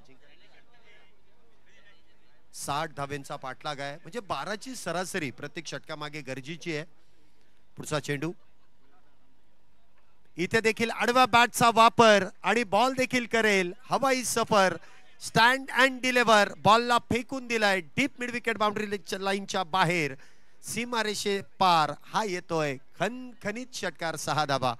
60 धावेंचा पाठलाग आहे, म्हणजे 12ची सरासरी प्रत्येक षटकामागे गरजेची आहे. पुढचा चेंडू इथे देखील आडव्या बॅटचा वापर आणि बॉल देखील करेल हवाई सफर. स्टँड अँड डिलिव्हर, बॉलला फेकून दिलाय डीप मिड विकेट बाउंड्री लाईनच्या बाहेर, सीमारेषे पार. हा येतोय खणखणीत षटकार 6 धावा.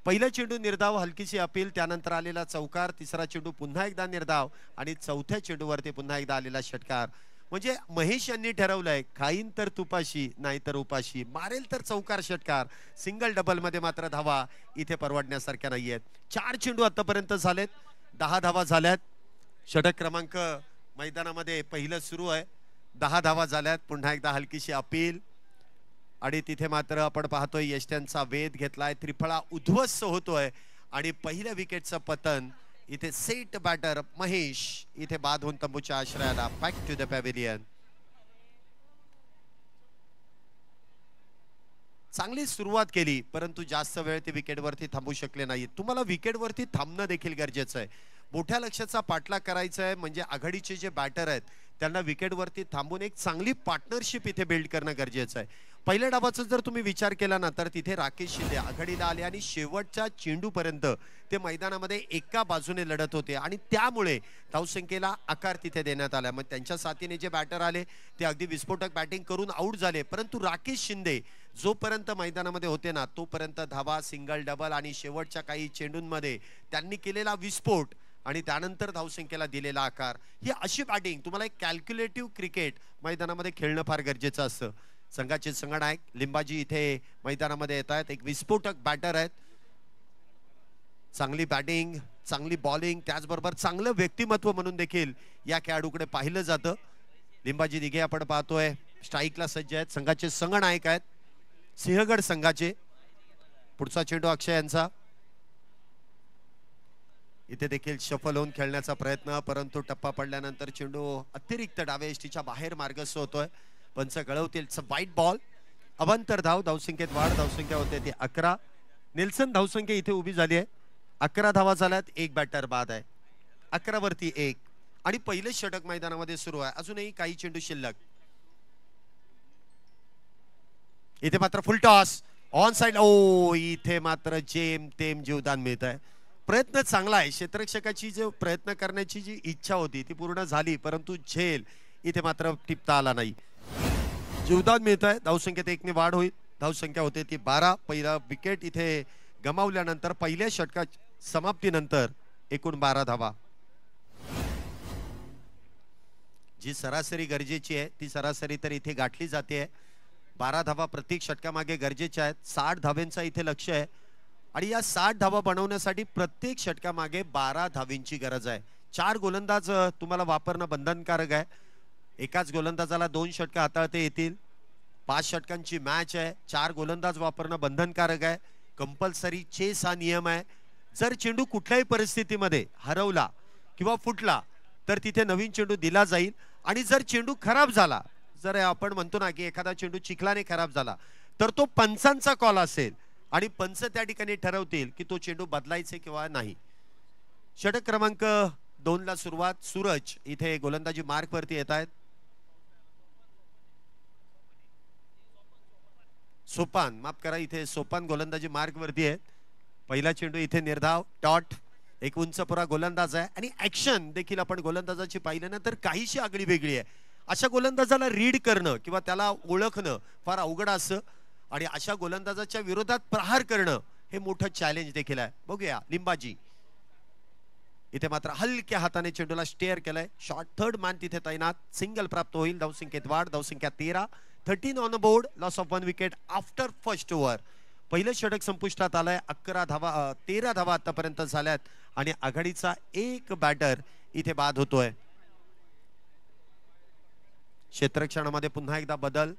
पहिला चेंडू निर्धाव, हलकीशी अपील, त्यानंतर आलेला चौकार, तिसरा चेंडू पुन्हा एकदा निर्धाव आणि चौथ्या चेंडूवरती पुन्हा एकदा आलेला षटकार. म्हणजे महेश यांनी ठरवलंय खाईन तर तुपाशी नाही तर उपाशी, मारेल तर चौकार षटकार. सिंगल डबल मध्ये मात्र धावा इथे परवडण्यासारख्या नाहीयेत. 4 चेंडू आतापर्यंत झालेत, 10 धावा झाल्यात. षटक क्रमांक मैदानामध्ये पहिलं सुरू आहे, 10 धावा झाल्यात. पुन्हा एकदा हलकीशी अपील आणि तिथे मात्र आपण पाहतोय यष्ट्यांचा वेध घेतलाय, त्रिफळा उद्ध्वस्त होतोय आणि पहिल्या विकेटचं पतन. इथे सेट बॅटर महेश इथे बाद होऊन तंबूच्या आश्रयाला बॅक टू द पॅव्हिलियन. चांगली सुरुवात केली, परंतु जास्त वेळ ते विकेटवरती थांबू शकले नाही. तुम्हाला विकेटवरती थांबणं देखील गरजेचं आहे. मोठ्या लक्ष्याचा पाठलाग करायचा आहे, म्हणजे आघाडीचे जे बॅटर आहेत त्यांना विकेटवरती थांबून एक चांगली पार्टनरशिप इथे बिल्ड करणं गरजेचं आहे. पहिल्या डावाचा जर तुम्ही विचार केला ना, तर तिथे राकेश शिंदे आघाडीला आले आणि शेवटच्या चेंडूपर्यंत ते मैदानामध्ये एका बाजूने लढत होते आणि त्यामुळे धावसंख्येला आकार तिथे देण्यात आला. मग त्यांच्या साथीने जे बॅटर आले ते अगदी विस्फोटक बॅटिंग करून आउट झाले, परंतु राकेश शिंदे जोपर्यंत मैदानामध्ये होते ना तोपर्यंत धावा, सिंगल डबल आणि शेवटच्या काही चेंडूंमध्ये त्यांनी केलेला विस्फोट आणि त्यानंतर धावसंख्येला दिलेला आकार, ही अशी बॅटिंग तुम्हाला एक कॅल्क्युलेटिव्ह क्रिकेट मैदानामध्ये खेळणं फार गरजेचं असतं. संघाचे संघनायक लिंबाजी इथे मैदानामध्ये येत आहेत, एक विस्फोटक बॅटर आहेत. चांगली बॅटिंग, चांगली बॉलिंग, त्याचबरोबर चांगलं व्यक्तिमत्व म्हणून देखील या खेळाडूकडे पाहिलं जातं. लिंबाजी दिघे आपण पाहतोय स्ट्राईकला सज्ज आहेत. संघाचे संघनायक आहेत सिंहगड संघाचे. पुढचा चेंडू अक्षय यांचा, इथे देखील शफल होऊन खेळण्याचा प्रयत्न, परंतु टप्पा पडल्यानंतर चेंडू अतिरिक्त डावे यष्टीच्या बाहेर मार्गस्थ होतोय. पंच कळवतील वाईट बॉल. अवांतर धाव, धावसंख्येत वाढ, धावसंख्या होते ती 11. नेल्सन धावसंख्या इथे उभी झाली आहे. 11 धावा झाल्यात, एक बॅटर बाद आहे. 11 वरती 1 आणि पहिले षटक मैदानामध्ये सुरू आहे. अजूनही काही चेंडू शिल्लक. इथे मात्र फुल टॉस ऑन साइड. ओ इथे मात्र जेम तेम जीवदान मिळत आहे. प्रयत्न चांगला आहे, क्षेत्ररक्षकाची जो प्रयत्न करण्याची जी इच्छा होती ती पूर्ण झाली, परंतु झेल इथे मात्र टिपता आला नाही. जीवदान मिळत आहे. धावसंख्येत 1 ने वाढ होईल. धावसंख्या होते ती 12. पहिला विकेट इथे गमावल्यानंतर पहिल्या षटका समाप्तीनंतर एकूण 12 धावा. जी सरासरी गरजेची आहे ती सरासरी तर इथे गाठली जाते. 12 धावा प्रत्येक षटकामागे गरजेच्या आहेत. 60 धावेंचा इथे लक्ष आहे आणि या 60 धावा बनवण्यासाठी प्रत्येक षटकामागे 12 धावेंची गरज आहे. 4 गोलंदाज तुम्हाला वापरणं बंधनकारक आहे. एकाच गोलंदाजाला 2 षटकं हाताळता येतील. 5 षटकांची मॅच आहे. 4 गोलंदाज वापरणं बंधनकारक आहे. कंपल्सरी चेस हा नियम आहे. जर चेंडू कुठल्याही परिस्थितीमध्ये हरवला किंवा फुटला तर तिथे नवीन चेंडू दिला जाईल आणि जर चेंडू खराब झाला, जर आपण म्हणतो ना की एखादा चेंडू चिखलाने खराब झाला तर तो पंचांचा कॉल असेल आणि पंच त्या ठिकाणी ठरवतील की तो चेंडू बदलायचे किंवा नाही. षटक क्रमांक 2 ला सुरुवात. सूरज इथे गोलंदाजी मार्क वरती येत आहेत. सोपान, माफ करा, इथे सोपान गोलंदाजी मार्क वरती आहे. पहिला चेंडू इथे निर्धाव, डॉट, एक उंचपुरा गोलंदाज आहे आणि ऍक्शन देखील आपण गोलंदाजाची पाहिलं ना तर काहीशी आगळी वेगळी आहे. अशा गोलंदाजाला रीड करणं किंवा त्याला ओळखणं फार अवघड असतं. आणि अशा गोलंदाजाच्या विरोधात प्रहार करणं हे मोठं चॅलेंज देखील आहे. बघूया लिंबाजी इथे मात्र हलक्या हाताने चेंडूला स्टेअर केलाय. शॉर्ट थर्ड मॅन तिथे तैनात. सिंगल प्राप्त होईल. धावसंख्येत वाढ. धावसंख्या 13. 13 on the board. Loss of 1 wicket after first over. पहिलं षटक संपुष्टात आलंय. 13 धावा आतापर्यंत झाल्यात आणि आघाडीचा एक बॅटर इथे बाद होतोय. क्षेत्ररक्षणामध्ये पुन्हा एकदा बदल.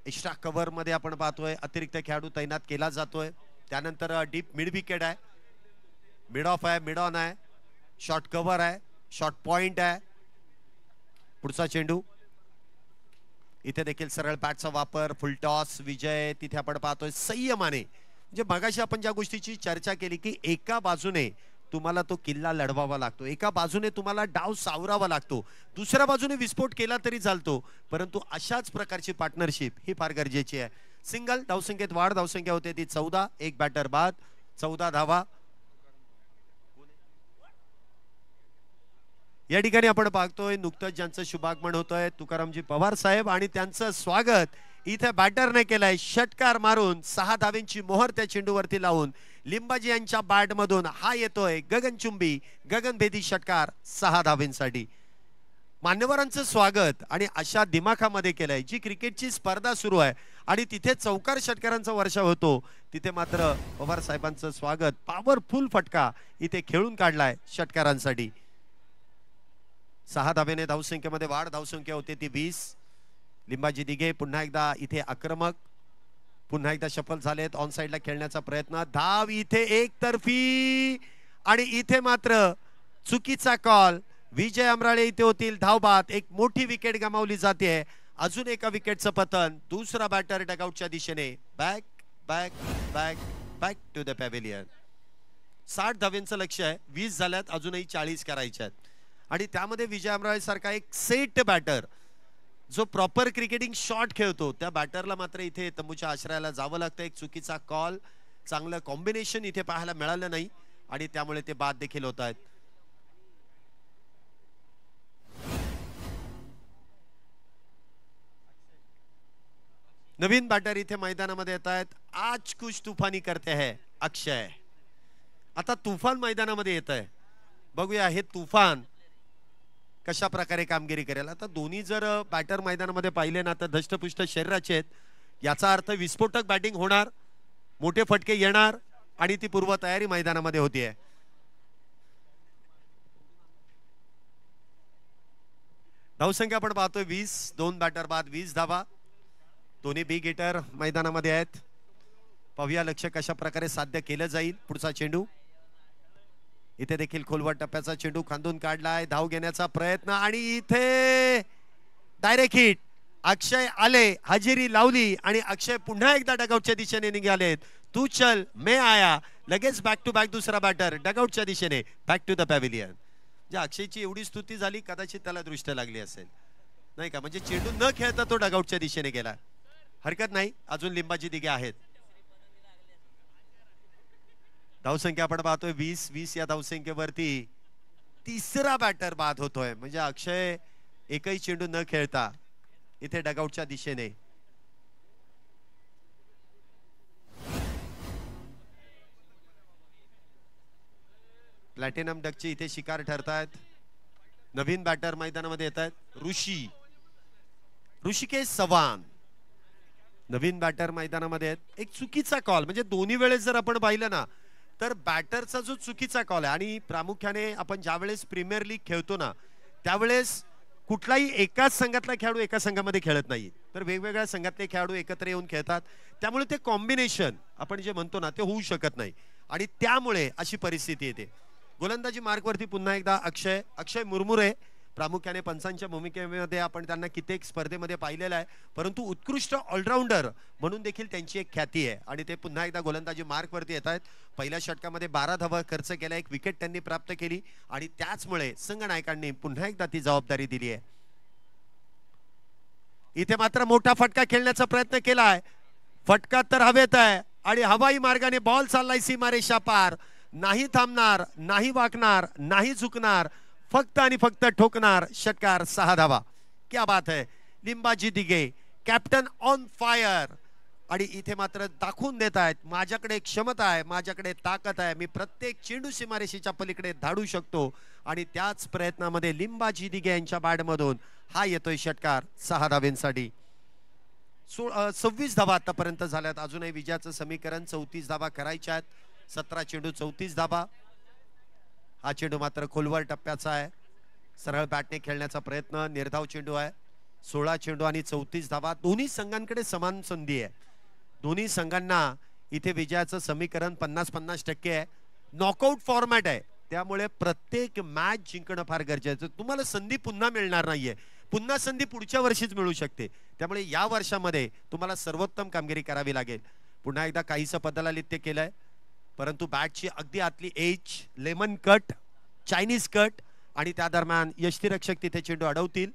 एक्स्ट्रा कव्हर मध्ये आपण पाहतोय अतिरिक्त खेळाडू तैनात केला जातोय. त्यानंतर डीप मिड विकेट आहे. मिड ऑफ आहे. मिड ऑन आहे. शॉर्ट कव्हर आहे. शॉर्ट पॉइंट आहे. पुढचा चेंडू इथे देखील सरळ बॅटचा वापर. फुल टॉस. विजय तिथे आपण पाहतोय संयमाने. म्हणजे मगाशी आपण ज्या गोष्टीची चर्चा केली की एका बाजूने तुम्हाला तो किल्ला लढवावा लागतो, एका बाजूने तुम्हाला डाव सावरावा लागतो, दुसऱ्या बाजूने विस्फोट केला तरी चालतो, परंतु अशाच प्रकारची पार्टनरशिप ही फार गरजेची आहे. सिंगल. धावसंख्येत वाढ. धावसंख्या होते ती 14. एक बॅटर बाद. 14 धावा. या ठिकाणी आपण पाहतोय नुकतंच ज्यांचं शुभागमन होतंय तुकारामजी पवार साहेब आणि त्यांचं स्वागत इथे बॅटरने केलंय. षटकार मारून 6 धावेंची मोहर त्या चेंडूवरती लावून लिंबाजी यांच्या बॅट मधून हा येतोय गगनचुंबी गगनभेदी षटकार 6 धावेंसाठी. मान्यवरांचं स्वागत आणि अशा दिमाखामध्ये केलंय. जी क्रिकेटची स्पर्धा सुरू आहे आणि तिथे चौकार षटकारांचा वर्षाव होतो तिथे मात्र पवार साहेबांचं स्वागत. पॉवरफुल फटका इथे खेळून काढलाय षटकारांसाठी. 6 धावेने धावसंख्येमध्ये वाढ. धावसंख्या होते ती 20. लिंबाजी दिघे पुन्हा एकदा इथे आक्रमक. पुन्हा एकदा सफल झालेत. ऑन साइडला खेळण्याचा प्रयत्न. धाव इथे एकतर्फी आणि इथे मात्र चुकीचा कॉल. विजय अमराळे इथे होतील धावबाद. एक मोठी विकेट गमावली जाते. अजून एका विकेटचं पतन. दुसरा बॅटर डगआउटच्या दिशेने. Back back back back to the pavilion. 60 धावेंचं लक्ष आहे. 20 झाल्यात. अजूनही 40 करायच्या आहेत आणि त्यामध्ये विजय अमराळे सारखा एक सेट बॅटर जो प्रॉपर क्रिकेटिंग शॉट खेळतो त्या बॅटरला मात्र इथे तंबूच्या आश्रयाला जावं लागतं. एक चुकीचा कॉल. चांगलं कॉम्बिनेशन इथे पाहायला मिळालं नाही आणि त्यामुळे ते बाद देखील होत आहेत. नवीन बॅटर इथे मैदानामध्ये येत आहेत. आज कुछ तुफानी करते है अक्षय. आता तुफान मैदानामध्ये येत आहे. बघूया हे तुफान कशा प्रकारे कामगिरी करेल. आता दोन्ही जर बॅटर मैदानामध्ये पाहिले ना तर धष्टपुष्ट शरीराचे आहेत. याचा अर्थ विस्फोटक बॅटिंग होणार, मोठे फटके येणार आणि ती पूर्व तयारी मैदानामध्ये होतीये. धावसंख्या आपण पाहतोय 20. 2 बॅटर बाद. 20 धावा. दोन्ही बिग हिटर मैदानामध्ये आहेत. पाहूया लक्ष कशा प्रकारे साध्य केलं जाईल. पुढचा चेंडू इथे देखील खोलवर टप्प्याचा चेंडू खांदून काढलाय. धाव घेण्याचा प्रयत्न आणि इथे डायरेक्ट हिट. अक्षय आले, हजेरी लावली आणि अक्षय पुन्हा एकदा डगआउटच्या दिशेने निघालेत. तू चल मैं आया. लगेच बॅक टू बॅक दुसरा बॅटर डगआउटच्या दिशेने. Back to the pavilion. जे अक्षयची एवढी स्तुती झाली कदाचित त्याला दृष्ट लागली असेल नाही का. म्हणजे चेंडू न खेळता तो डगआउटच्या दिशेने गेला. हरकत नाही. अजून लिंबाजी दिघे आहेत. धावसंख्या आपण पाहतोय 20. 20 या धावसंख्येवरती तिसरा बॅटर बाद होतोय. म्हणजे अक्षय एकही चेंडू न खेळता इथे डगआउटच्या दिशेने. प्लॅटिनम डकची इथे शिकार ठरतायत. नवीन बॅटर मैदानामध्ये येत आहेत. ऋषिकेश चव्हाण नवीन बॅटर मैदानामध्ये आहेत. एक चुकीचा कॉल. म्हणजे दोन्ही वेळेस जर आपण पाहिलं ना तर बॅटरचा जो चुकीचा कॉल आहे आणि प्रामुख्याने आपण ज्या वेळेस प्रीमियर लीग खेळतो ना त्यावेळेस कुठलाही एकाच संघातला खेळाडू एका संघामध्ये खेळत नाही, तर वेगवेगळ्या संघातले खेळाडू एकत्र येऊन खेळतात. त्यामुळे ते कॉम्बिनेशन आपण जे म्हणतो ना ते होऊ शकत नाही आणि त्यामुळे अशी परिस्थिती येते. गोलंदाजी मार्कवरती पुन्हा एकदा अक्षय मुरमुरे. प्रामुख्याने पंचांच्या भूमिकेमध्ये आपण त्यांना कित्येक स्पर्धेमध्ये पाहिलेलं आहे, परंतु उत्कृष्ट ऑलराऊंडर म्हणून देखील त्यांची एक ख्याती आहे आणि ते पुन्हा एकदा गोलंदाजी मार्कवरती येत आहेत. पहिल्या षटकामध्ये 12 धावा खर्च केला. एक विकेट त्यांनी प्राप्त केली आणि त्याचमुळे संघनायकांनी पुन्हा एकदा ती जबाबदारी दिली आहे. इथे मात्र मोठा फटका खेळण्याचा प्रयत्न केलाय. फटका तर हवेत आहे आणि हवाई मार्गाने बॉल चाललाय सीमारेषा पार. नाही थांबणार, नाही वाकणार, नाही झुकणार, फक्त आणि फक्त ठोकणार. षटकार 6 धावा. क्या बात है. Limbaji Dighe captain on fire. आणि इथे मात्र दाखवून देत आहेत माझ्याकडे क्षमता आहे, माझ्याकडे ताकद आहे, मी प्रत्येक चेंडू सीमारेषेच्या पलीकडे धाडू शकतो. आणि त्याच प्रयत्नामध्ये लिंबाजी दिघे यांच्या बॅटमधून हा येतोय षटकार 6 धाब्यांसाठी. 26 धाबा आतापर्यंत झाल्यात. अजूनही विजयाचं समीकरण 34 धाबा करायच्या आहेत. 17 चेंडू 34 धाबा. हा चेंडू मात्र खोलवर टप्प्याचा आहे. सरळ बॅटने खेळण्याचा प्रयत्न. निर्धाव चेंडू आहे. 16 चेंडू आणि 34 धाबा. दोन्ही संघांकडे समान संधी आहे. दोन्ही संघांना इथे विजयाचं समीकरण 50-50% आहे. नॉकआउट फॉर्मॅट आहे, त्यामुळे प्रत्येक मॅच जिंकणं फार गरजेचं. तुम्हाला संधी पुन्हा मिळणार नाहीये. पुन्हा संधी पुढच्या वर्षीच मिळू शकते. त्यामुळे या वर्षामध्ये तुम्हाला सर्वोत्तम कामगिरी करावी लागेल. पुन्हा एकदा काहीसं पदलालित्य केलंय, परंतु बॅटची अगदी आतली edge, lemon cut, Chinese cut आणि त्या दरम्यान यष्टीरक्षक तिथे चेंडू अडवतील.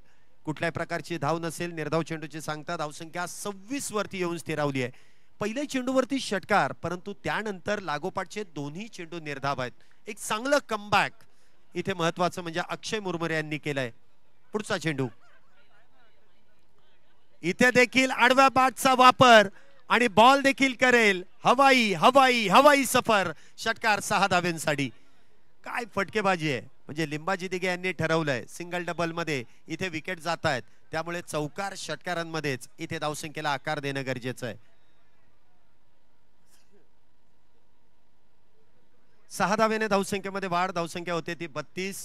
कुठल्याही प्रकारची धाव नसेल. निर्धाव चेंडूची सांगता. धावसंख्या 26 वरती येऊन स्थिरावली आहे. पहिल्या चेंडूवरती षटकार, परंतु त्यानंतर लागोपाठचे दोन्ही चेंडू निर्धाव आहेत. एक चांगलं कमबॅक इथे महत्वाचं म्हणजे अक्षय मुरमुरे यांनी केलंय. पुढचा चेंडू. इथे देखील आडव्या बॅटचा वापर आणि बॉल देखील करेल. हवाई हवाई हवाई सफर. षटकार 6 धाब्यांसाठी. काय फटकेबाजी आहे. म्हणजे लिंबाजी दिघे यांनी ठरवलंय सिंगल डबल मध्ये इथे विकेट जात आहेत, त्यामुळे चौकार षटकारांमध्येच इथे धावसंख्येला आकार देणं गरजेचं आहे. 6 धावेने धावसंख्येमध्ये वाढ. धावसंख्या होते ती 32.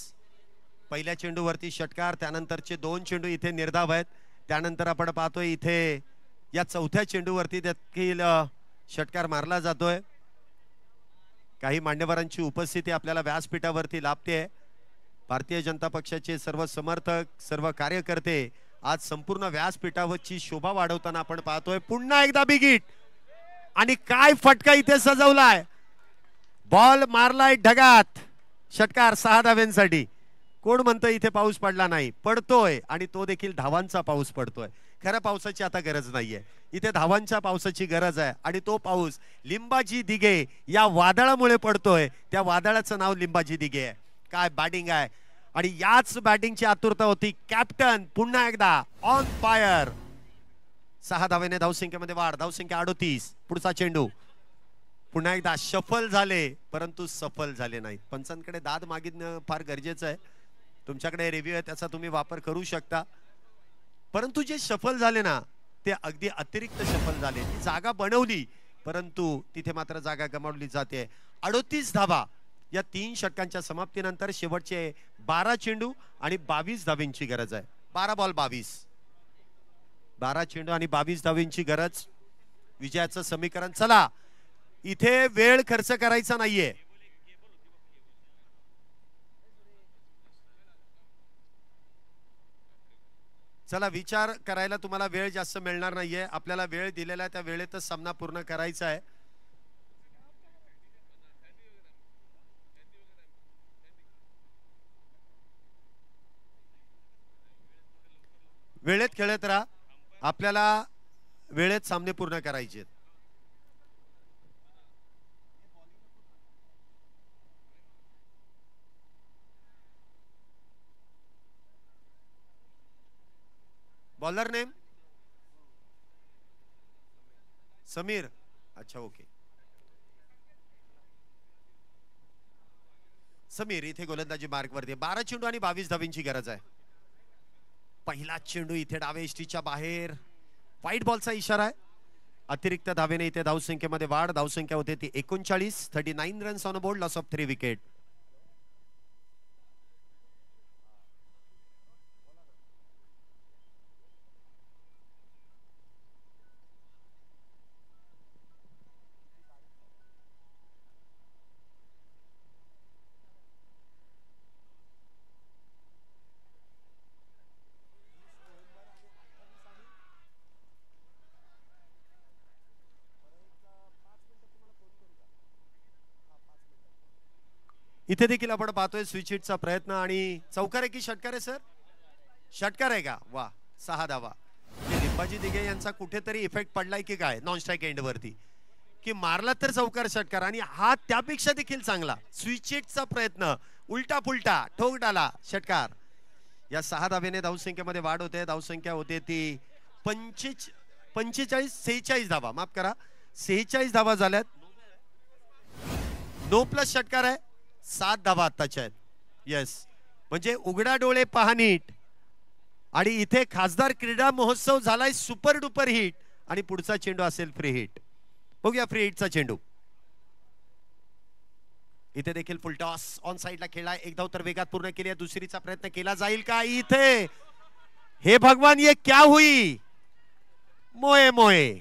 पहिल्या चेंडूवरती षटकार, त्यानंतरचे 2 चेंडू इथे निर्धाव आहेत. त्यानंतर आपण पाहतोय इथे या चौथ्या चेंडूवरती देखील षटकार मारला जातोय. काही मान्यवरांची उपस्थिती आपल्याला व्यासपीठावरती लाभते. भारतीय जनता पक्षाचे सर्व समर्थक, सर्व कार्यकर्ते आज संपूर्ण व्यासपीठावरची शोभा वाढवताना आपण पाहतोय. पुन्हा एकदा बिग हिट आणि काय फटका इथे सजवलाय. बॉल मारलाय ढगात. षटकार 6 धाव्यांसाठी. कोण म्हणतं इथे पाऊस पडला नाही? पडतोय, आणि तो देखील धावांचा पाऊस पडतोय. खऱ्या पावसाची आता गरज नाहीये. इथे धावांच्या पावसाची गरज आहे आणि तो पाऊस लिंबाजी दिघे या वादळामुळे पडतोय. त्या वादळाचं नाव लिंबाजी दिघे आहे. काय बॅटिंग आहे आणि याच बॅटिंगची आतुरता होती. कॅप्टन पुन्हा एकदा ऑन फायर. 6 धावेने धावसंख्येमध्ये वाढ. धावसंख्या 38. पुढचा चेंडू. पुन्हा एकदा शफल झाले, परंतु सफल झाले नाहीत. पंचांकडे दाद मागितणं फार गरजेचं आहे. तुमच्याकडे रिव्ह्यू आहे, त्याचा तुम्ही वापर करू शकता. परंतु जे सफल झाले ना, ते अगदी अतिरिक्त सफल झाले. ती जागा बनवली, परंतु तिथे मात्र जागा गमावली जाते. 38 धावा या 3 षटकांच्या समाप्तीनंतर शेवटचे 12 चेंडू आणि 22 धावींची गरज आहे. 12 बॉल 22. 12 चेंडू आणि 22 धावींची गरज. विजयाचं समीकरण. चला, इथे वेळ खर्च करायचा नाहीये. चला, विचार करायला तुम्हाला वेळ जास्त मिळणार नाहीये. आपल्याला वेळ दिलेला आहे, त्या वेळेतच सामना पूर्ण करायचा आहे. वेळेत खेळत राहा. आपल्याला वेळेत सामने पूर्ण करायचे. Bowler name Sameer. अच्छा, ओके. समीर इथे गोलंदाजी मार्क वरती. 12 चेंडू आणि 22 धावींची गरज आहे. पहिला चेंडू इथे डावे एसटीच्या बाहेर. व्हाईट बॉलचा इशारा आहे. अतिरिक्त धावेने इथे धावसंख्येमध्ये वाढ. धावसंख्या होते ती 39. 39 runs on board. Loss of 3 wicket. इथे देखील आपण पाहतोय स्विच हिटचा प्रयत्न आणि चौकार आहे की षटकार आहे? सर, षटकार आहे का? वा, 6 धावा. लिंबाजी दिघे यांचा कुठेतरी इफेक्ट पडलाय की काय नॉन स्ट्राईक एंड वरती, की मारला तर चौकार षटकार आणि हा त्यापेक्षा देखील चांगला स्विच हिटचा प्रयत्न. उलटा पुलटा ठोक डाला षटकार. या 6 धावेने धावसंख्येमध्ये वाढ होते. धावसंख्या होते ती 46 धावा, माफ करा, 46 धावा झाल्यात. 9+ षटकार आहे, 7 धावा आत्ताच्या आहेत. येस, म्हणजे उघडा डोळे पहा नीट. आणि इथे खासदार क्रीडा महोत्सव झालाय सुपर डुपर हिट आणि पुढचा चेंडू असेल फ्री हिट. बघूया फ्री हिटचा चेंडू. इथे देखील फुल टॉस ऑन साइडला खेळलाय. एक धाव तर वेगात पूर्ण केली आहे. दुसरीचा प्रयत्न केला जाईल का इथे? हे भगवान ये क्या हुई? मोये मोये,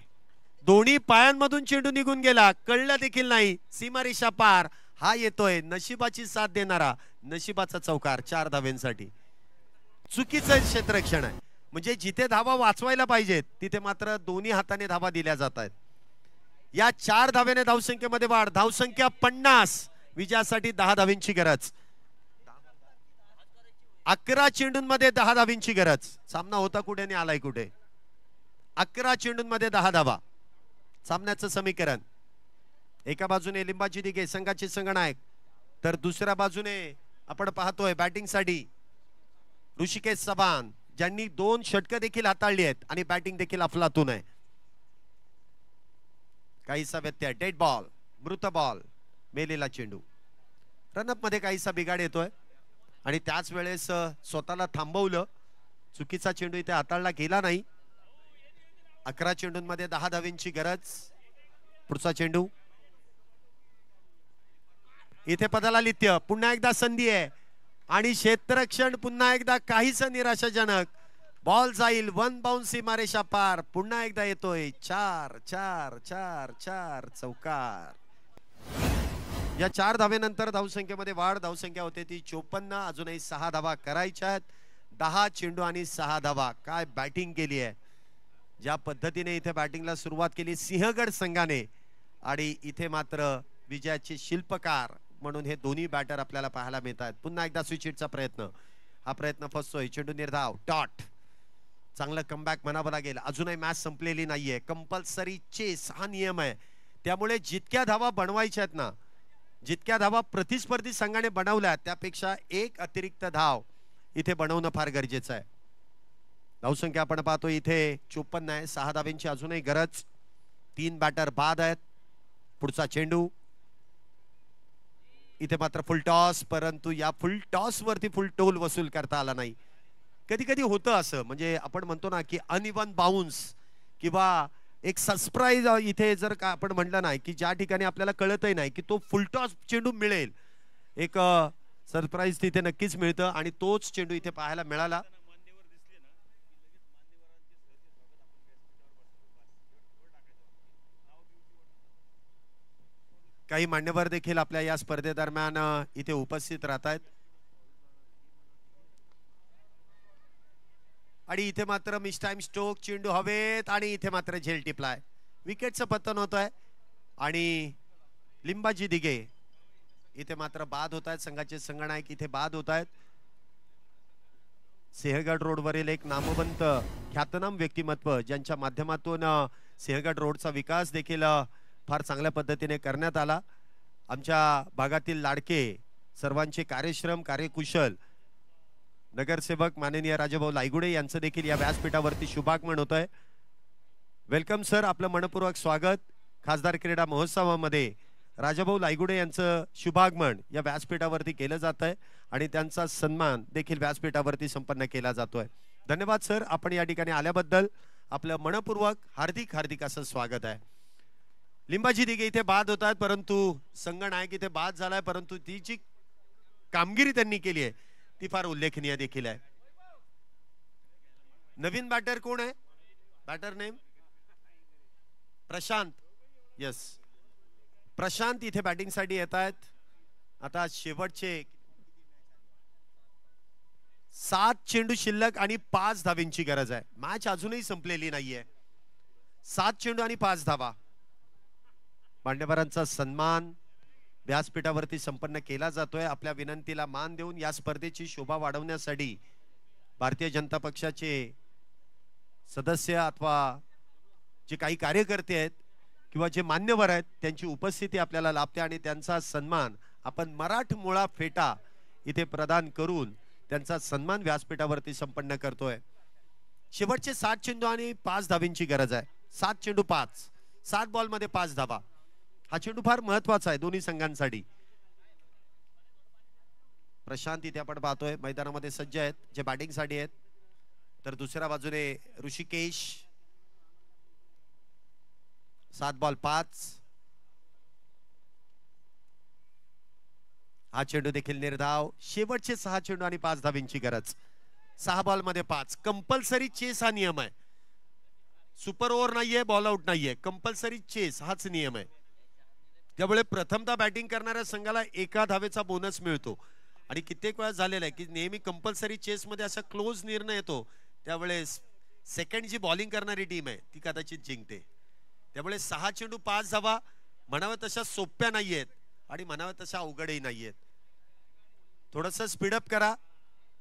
दोन्ही पायांमधून चेंडू निघून गेला, कळलं देखील नाही. सीमारेषा पार. हा येतोय नशिबाची साथ देणारा, नशिबाचा चौकार 4 धाव्यांसाठी. चुकीचं क्षेत्ररक्षण आहे, म्हणजे जिथे धावा वाचवायला पाहिजेत तिथे मात्र दोन्ही हाताने धावा दिल्या जात आहेत. या 4 धाव्याने धावसंख्येमध्ये वाढ. धावसंख्या 50. विजयासाठी 10 धाव्यांची गरज. 11 चेंडूंमध्ये 10 धाव्यांची गरज. सामना होता कुठे आणि आलाय कुठे? 11 चेंडूंमध्ये 10 धावा. सामन्याचं समीकरण, एका बाजूने लिंबाजी दिघे संघाचे संघनायक, तर दुसऱ्या बाजूने आपण पाहतोय बॅटिंगसाठी ऋषिकेश चव्हाण, ज्यांनी 2 षटकं देखील हाताळली आहेत आणि बॅटिंग देखील अफलातून आहे. काहीसा व्यत्यय, डेड बॉल, मृत बॉल, मेलेला चेंडू. रनअप मध्ये काहीसा बिघाड येतोय आणि त्याच वेळेस स्वतःला थांबवलं. चुकीचा चेंडू इथे हाताळला गेला नाही. 11 चेंडूंमध्ये 10 धाव्यांची गरज. पुढचा चेंडू इथे पदाला लित्य. पुन्हा एकदा संधी आहे आणि क्षेत्ररक्षण पुन्हा एकदा काहीच निराशाजनक. बॉल जाईल 1 बाउन्स सीमारेषा पार. पुन्हा एकदा येतोय 4 4 4 4 चौकार. या 4 धावेनंतर धावसंख्येमध्ये वाढ. धावसंख्या होते ती 54. अजूनही 6 धावा करायच्या आहेत. 10 चेंडू आणि 6 धावा. काय बॅटिंग केली आहे, ज्या पद्धतीने इथे बॅटिंगला सुरुवात केली सिंहगड संघाने, आणि इथे मात्र विजयाचे शिल्पकार म्हणून हे दोन्ही बॅटर आपल्याला पाहायला मिळतात. पुन्हा एकदा स्विच हिटचा प्रयत्न. हा प्रयत्न फसतोय. चेंडू निर्धाव, डॉट. चांगलं कमबॅक म्हणावं लागेल. अजूनही मॅच संपलेली नाहीये. कंपल्सरी चेस हा नियम आहे. त्यामुळे जितक्या धावा बनवायच्या आहेत ना, जितक्या धावा प्रतिस्पर्धी संघाने बनवल्या त्यापेक्षा 1 अतिरिक्त धाव इथे बनवणं फार गरजेचं आहे. धावसंख्या आपण पाहतो इथे 54 आहे. 6 धाव्यांची अजूनही गरज. 3 बॅटर बाद आहेत. पुढचा चेंडू इथे मात्र फुल टॉस, परंतु या फुल टॉस वरती फुल टोल वसूल करता आला नाही. कधी कधी होतं असं, म्हणजे आपण म्हणतो ना की अनइवन बाउन्स किंवा एक सरप्राईज इथे जर का आपण म्हटलं नाही की ज्या ठिकाणी आपल्याला कळतही नाही की तो फुल टॉस चेंडू मिळेल, एक सरप्राईज तिथे नक्कीच मिळतं आणि तोच चेंडू इथे पाहायला मिळाला. काही मान्यवर देखील आपल्या या स्पर्धेदरम्यान इथे उपस्थित राहत आहेत. आणि इथे मात्र मिस टाइम स्ट्रोक, चेंडू हवेत आणि इथे मात्र झेल टिपलाय. विकेटचं पतन होत आहे आणि लिंबाजी दिघे इथे मात्र बाद होत आहेत. संघाचे संघनायक इथे बाद होत आहेत. सिंहगड रोडवरील एक नामवंत ख्यातनाम व्यक्तिमत्व, ज्यांच्या माध्यमातून सिंहगड रोडचा विकास देखील फार चांगल्या पद्धतीने करण्यात आला. आमच्या भागातील लाडके, सर्वांचे कार्यश्रम कार्यकुशल नगरसेवक माननीय राजाभाऊ लायगुडे यांचं देखील या व्यासपीठावरती शुभागमन होत आहे. वेलकम सर, आपलं मनपूर्वक स्वागत. खासदार क्रीडा महोत्सवामध्ये राजाभाऊ लायगुडे यांचं शुभागमन या व्यासपीठावरती केलं जात आहे आणि त्यांचा सन्मान देखील व्यासपीठावरती संपन्न केला जातोय. धन्यवाद सर, आपण या ठिकाणी आल्याबद्दल आपलं मनपूर्वक हार्दिक हार्दिक असं स्वागत आहे. लिंबाजी दिघे इथे बाद होत आहेत, परंतु संघनायक इथे बाद झालाय, परंतु ती जी कामगिरी त्यांनी केली आहे ती फार उल्लेखनीय देखील आहे. नवीन बॅटर कोण आहे? Batter name Prashant. Yes, Prashant इथे बॅटिंग साठी येत आहेत. आता शेवटचे 7 चेंडू शिल्लक आणि 5 धाव्यांची गरज आहे. मॅच अजूनही संपलेली नाहीये. 7 चेंडू आणि 5 धावा. मान्यवरांचा सन्मान व्यासपीठावरती संपन्न केला जातोय. आपल्या विनंतीला मान देऊन या स्पर्धेची शोभा वाढवण्यासाठी भारतीय जनता पक्षाचे सदस्य अथवा जे काही कार्यकर्ते आहेत किंवा जे मान्यवर आहेत त्यांची उपस्थिती आपल्याला लाभते आणि त्यांचा सन्मान आपण मराठमोळा फेटा इथे प्रदान करून त्यांचा सन्मान व्यासपीठावरती संपन्न करतोय. शेवटचे 7 चेंडू आणि 5 धाव्यांची गरज आहे. 7 चेंडू 5, 7 बॉल मध्ये 5 धावा. हा चेंडू फार महत्वाचा आहे दोन्ही संघांसाठी. प्रशांत इथे आपण पाहतोय मैदानामध्ये सज्ज आहेत जे बॅटिंग साठी आहेत. तर दुसऱ्या बाजूने ऋषिकेश 7 बॉल 5. हा चेंडू देखील निर्धाव. शेवटचे 6 चेंडू आणि 5 धावींची गरज. 6 बॉल मध्ये 5. कंपल्सरी चेस हा नियम आहे. सुपर ओव्हर नाहीये, बॉल आउट नाहीये, कंपल्सरी चेस हाच नियम आहे. त्यामुळे प्रथमतः बॅटिंग करणाऱ्या संघाला 1 धावेचा बोनस मिळतो. आणि कित्येक वेळा झालेला आहे की नेहमी कंपल्सरी चेस मध्ये असा क्लोज निर्णय येतो, त्यावेळेस सेकंड जी बॉलिंग करणारी टीम आहे ती कदाचित जिंकते. त्यामुळे 6 चेंडू 5 धावा म्हणाव्या तशा सोप्या नाहीयेत आणि म्हणाव्या तशा अवघडही नाहीयेत. थोडंसं स्पीडअप करा,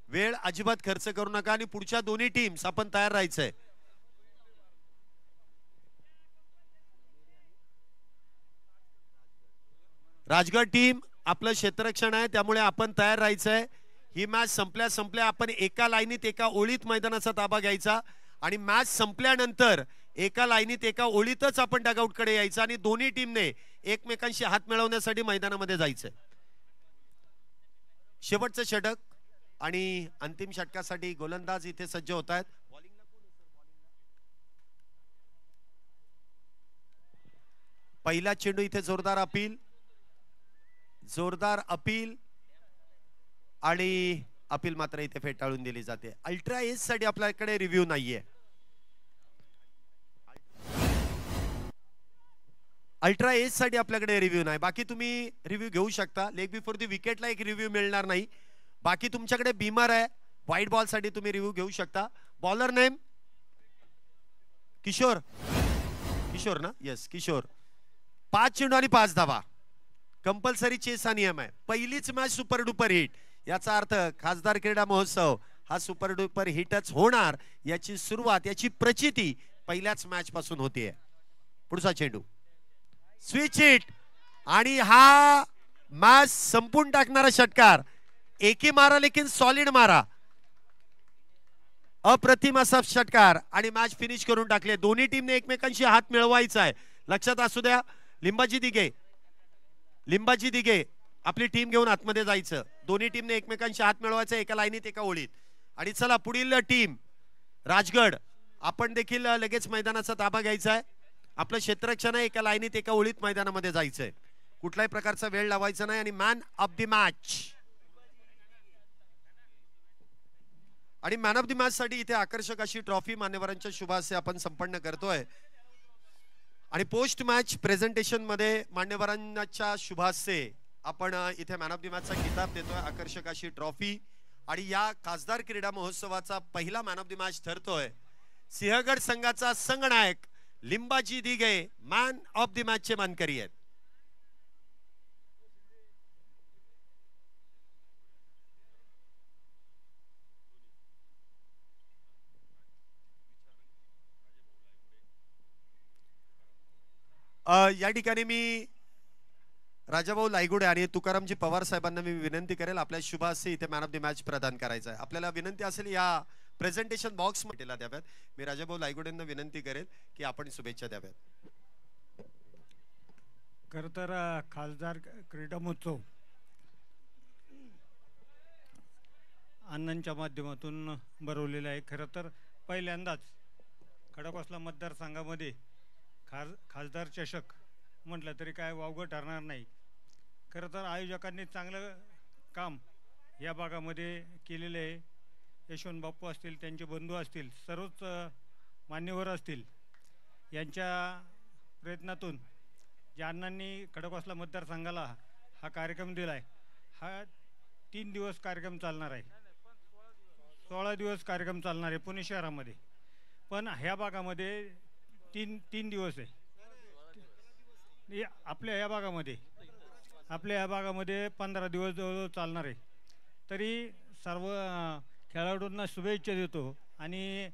वेळ अजिबात खर्च करू नका आणि पुढच्या दोन्ही टीम्स आपण तयार राहायचंय. राजगड टीम आपलं क्षेत्ररक्षण आहे त्यामुळे आपण तयार राहायचंय. ही मॅच संपल्या संपल्या आपण एका लाईनीत एका ओळीत मैदानाचा ताबा घ्यायचा आणि मॅच संपल्यानंतर एका लाईनीत एका ओळीतच आपण डगआउट कडे यायचं आणि दोन्ही टीमने एकमेकांशी हात मिळवण्यासाठी मैदानामध्ये जायचंय. शेवटचं षटक आणि अंतिम षटकासाठी गोलंदाज इथे सज्ज होत आहेत. पहिला चेंडू इथे जोरदार अपील, जोरदार अपील आणि अपील मात्र इथे फेटाळून दिली जाते. अल्ट्रा एज साठी आपल्याकडे रिव्ह्यू नाहीये. अल्ट्रा एज साठी आपल्याकडे रिव्ह्यू नाही. बाकी तुम्ही रिव्ह्यू घेऊ शकता. लेग बिफोर दी विकेटला एक रिव्ह्यू मिळणार नाही. बाकी तुमच्याकडे बीमर आहे, व्हाईट बॉल साठी तुम्ही रिव्ह्यू घेऊ शकता. बॉलर नेम किशोर, किशोर ना, येस किशोर. 5 चेंडू आणि 5 धावा. कंपल्सरी चेस हा नियम आहे. पहिलीच मॅच सुपर डुपर हिट, याचा अर्थ खासदार क्रीडा महोत्सव हा सुपर डुपर हिटच होणार. याची सुरुवात, याची प्रचिती पहिल्याच मॅच पासून होतीये. पुढचा चेंडू स्विच हिट आणि हा मॅच संपून टाकणारा षटकार. एकी मारा लेकिन सॉलिड मारा, अप्रतिम असा षटकार आणि मॅच फिनिश करून टाकले. दोन्ही टीमने एकमेकांशी हात मिळवायचा आहे. लक्षात असू द्या. लिंबाजी दिघे, लिंबाजी दिघे आपली टीम घेऊन आतमध्ये जायचं. दोन्ही टीमने एकमेकांशी हात मिळवायचा एका लाईनीत एका ओळीत. आणि चला पुढील टीम राजगड, आपण देखील लगेच मैदानाचा ताबा घ्यायचा आहे. आपलं क्षेत्ररक्षण आहे, एका लाईनीत एका ओळीत मैदानामध्ये जायचंय. कुठल्याही प्रकारचा वेळ लावायचा नाही. आणि मॅन ऑफ द मॅच, आणि मॅन ऑफ द मॅच साठी इथे आकर्षक अशी ट्रॉफी मान्यवरांच्या शुभ हस्ते आपण संपन्न करतोय. आणि पोस्ट मॅच प्रेझेंटेशन मध्ये मान्यवरांच्या शुभ हस्ते आपण इथे मॅन ऑफ द मॅचचा किताब देतोय, आकर्षक अशी ट्रॉफी. आणि या खासदार क्रीडा महोत्सवाचा पहिला मॅन ऑफ द मॅच ठरतोय सिंहगड संघाचा संघनायक Limbaji Dighe, man of the match चे मानकरी आहेत. या ठिकाणी मी राजाभाऊ लायगुडे आणि तुकारामजी पवार साहेबांना मी विनंती करेल आपल्या शुभ हस्ते इथे मॅन ऑफ द मॅच प्रदान करायचा आहे. आपल्याला विनंती असेल या प्रेझेंटेशन बॉक्स मध्ये द्याव्यात. मी राजाभाऊ लायगुडेंना विनंती करेल की आपण शुभेच्छा द्याव्यात. खरं तर खासदार क्रीडा महोत्सव अण्णांच्या माध्यमातून भरवलेला आहे. खरं तर पहिल्यांदाच खडकवासला मतदारसंघामध्ये खासदार चषक म्हटलं तरी काय वावगं ठरणार नाही. खरं तर आयोजकांनी चांगलं काम या भागामध्ये केलेलं आहे. यशवंत बाप्पू असतील, त्यांचे बंधू असतील, सर्वच मान्यवर असतील, यांच्या प्रयत्नातून ज्या अण्णांनी खडकवासला मतदारसंघाला हा कार्यक्रम दिला आहे, हा 3 दिवस कार्यक्रम चालणार आहे. 16 दिवस कार्यक्रम चालणार आहे पुणे शहरामध्ये. पण ह्या भागामध्ये तीन दिवस आहे. आपल्या या भागामध्ये 15 दिवस जवळजवळ चालणार आहे. तरी सर्व खेळाडूंना शुभेच्छा देतो आणि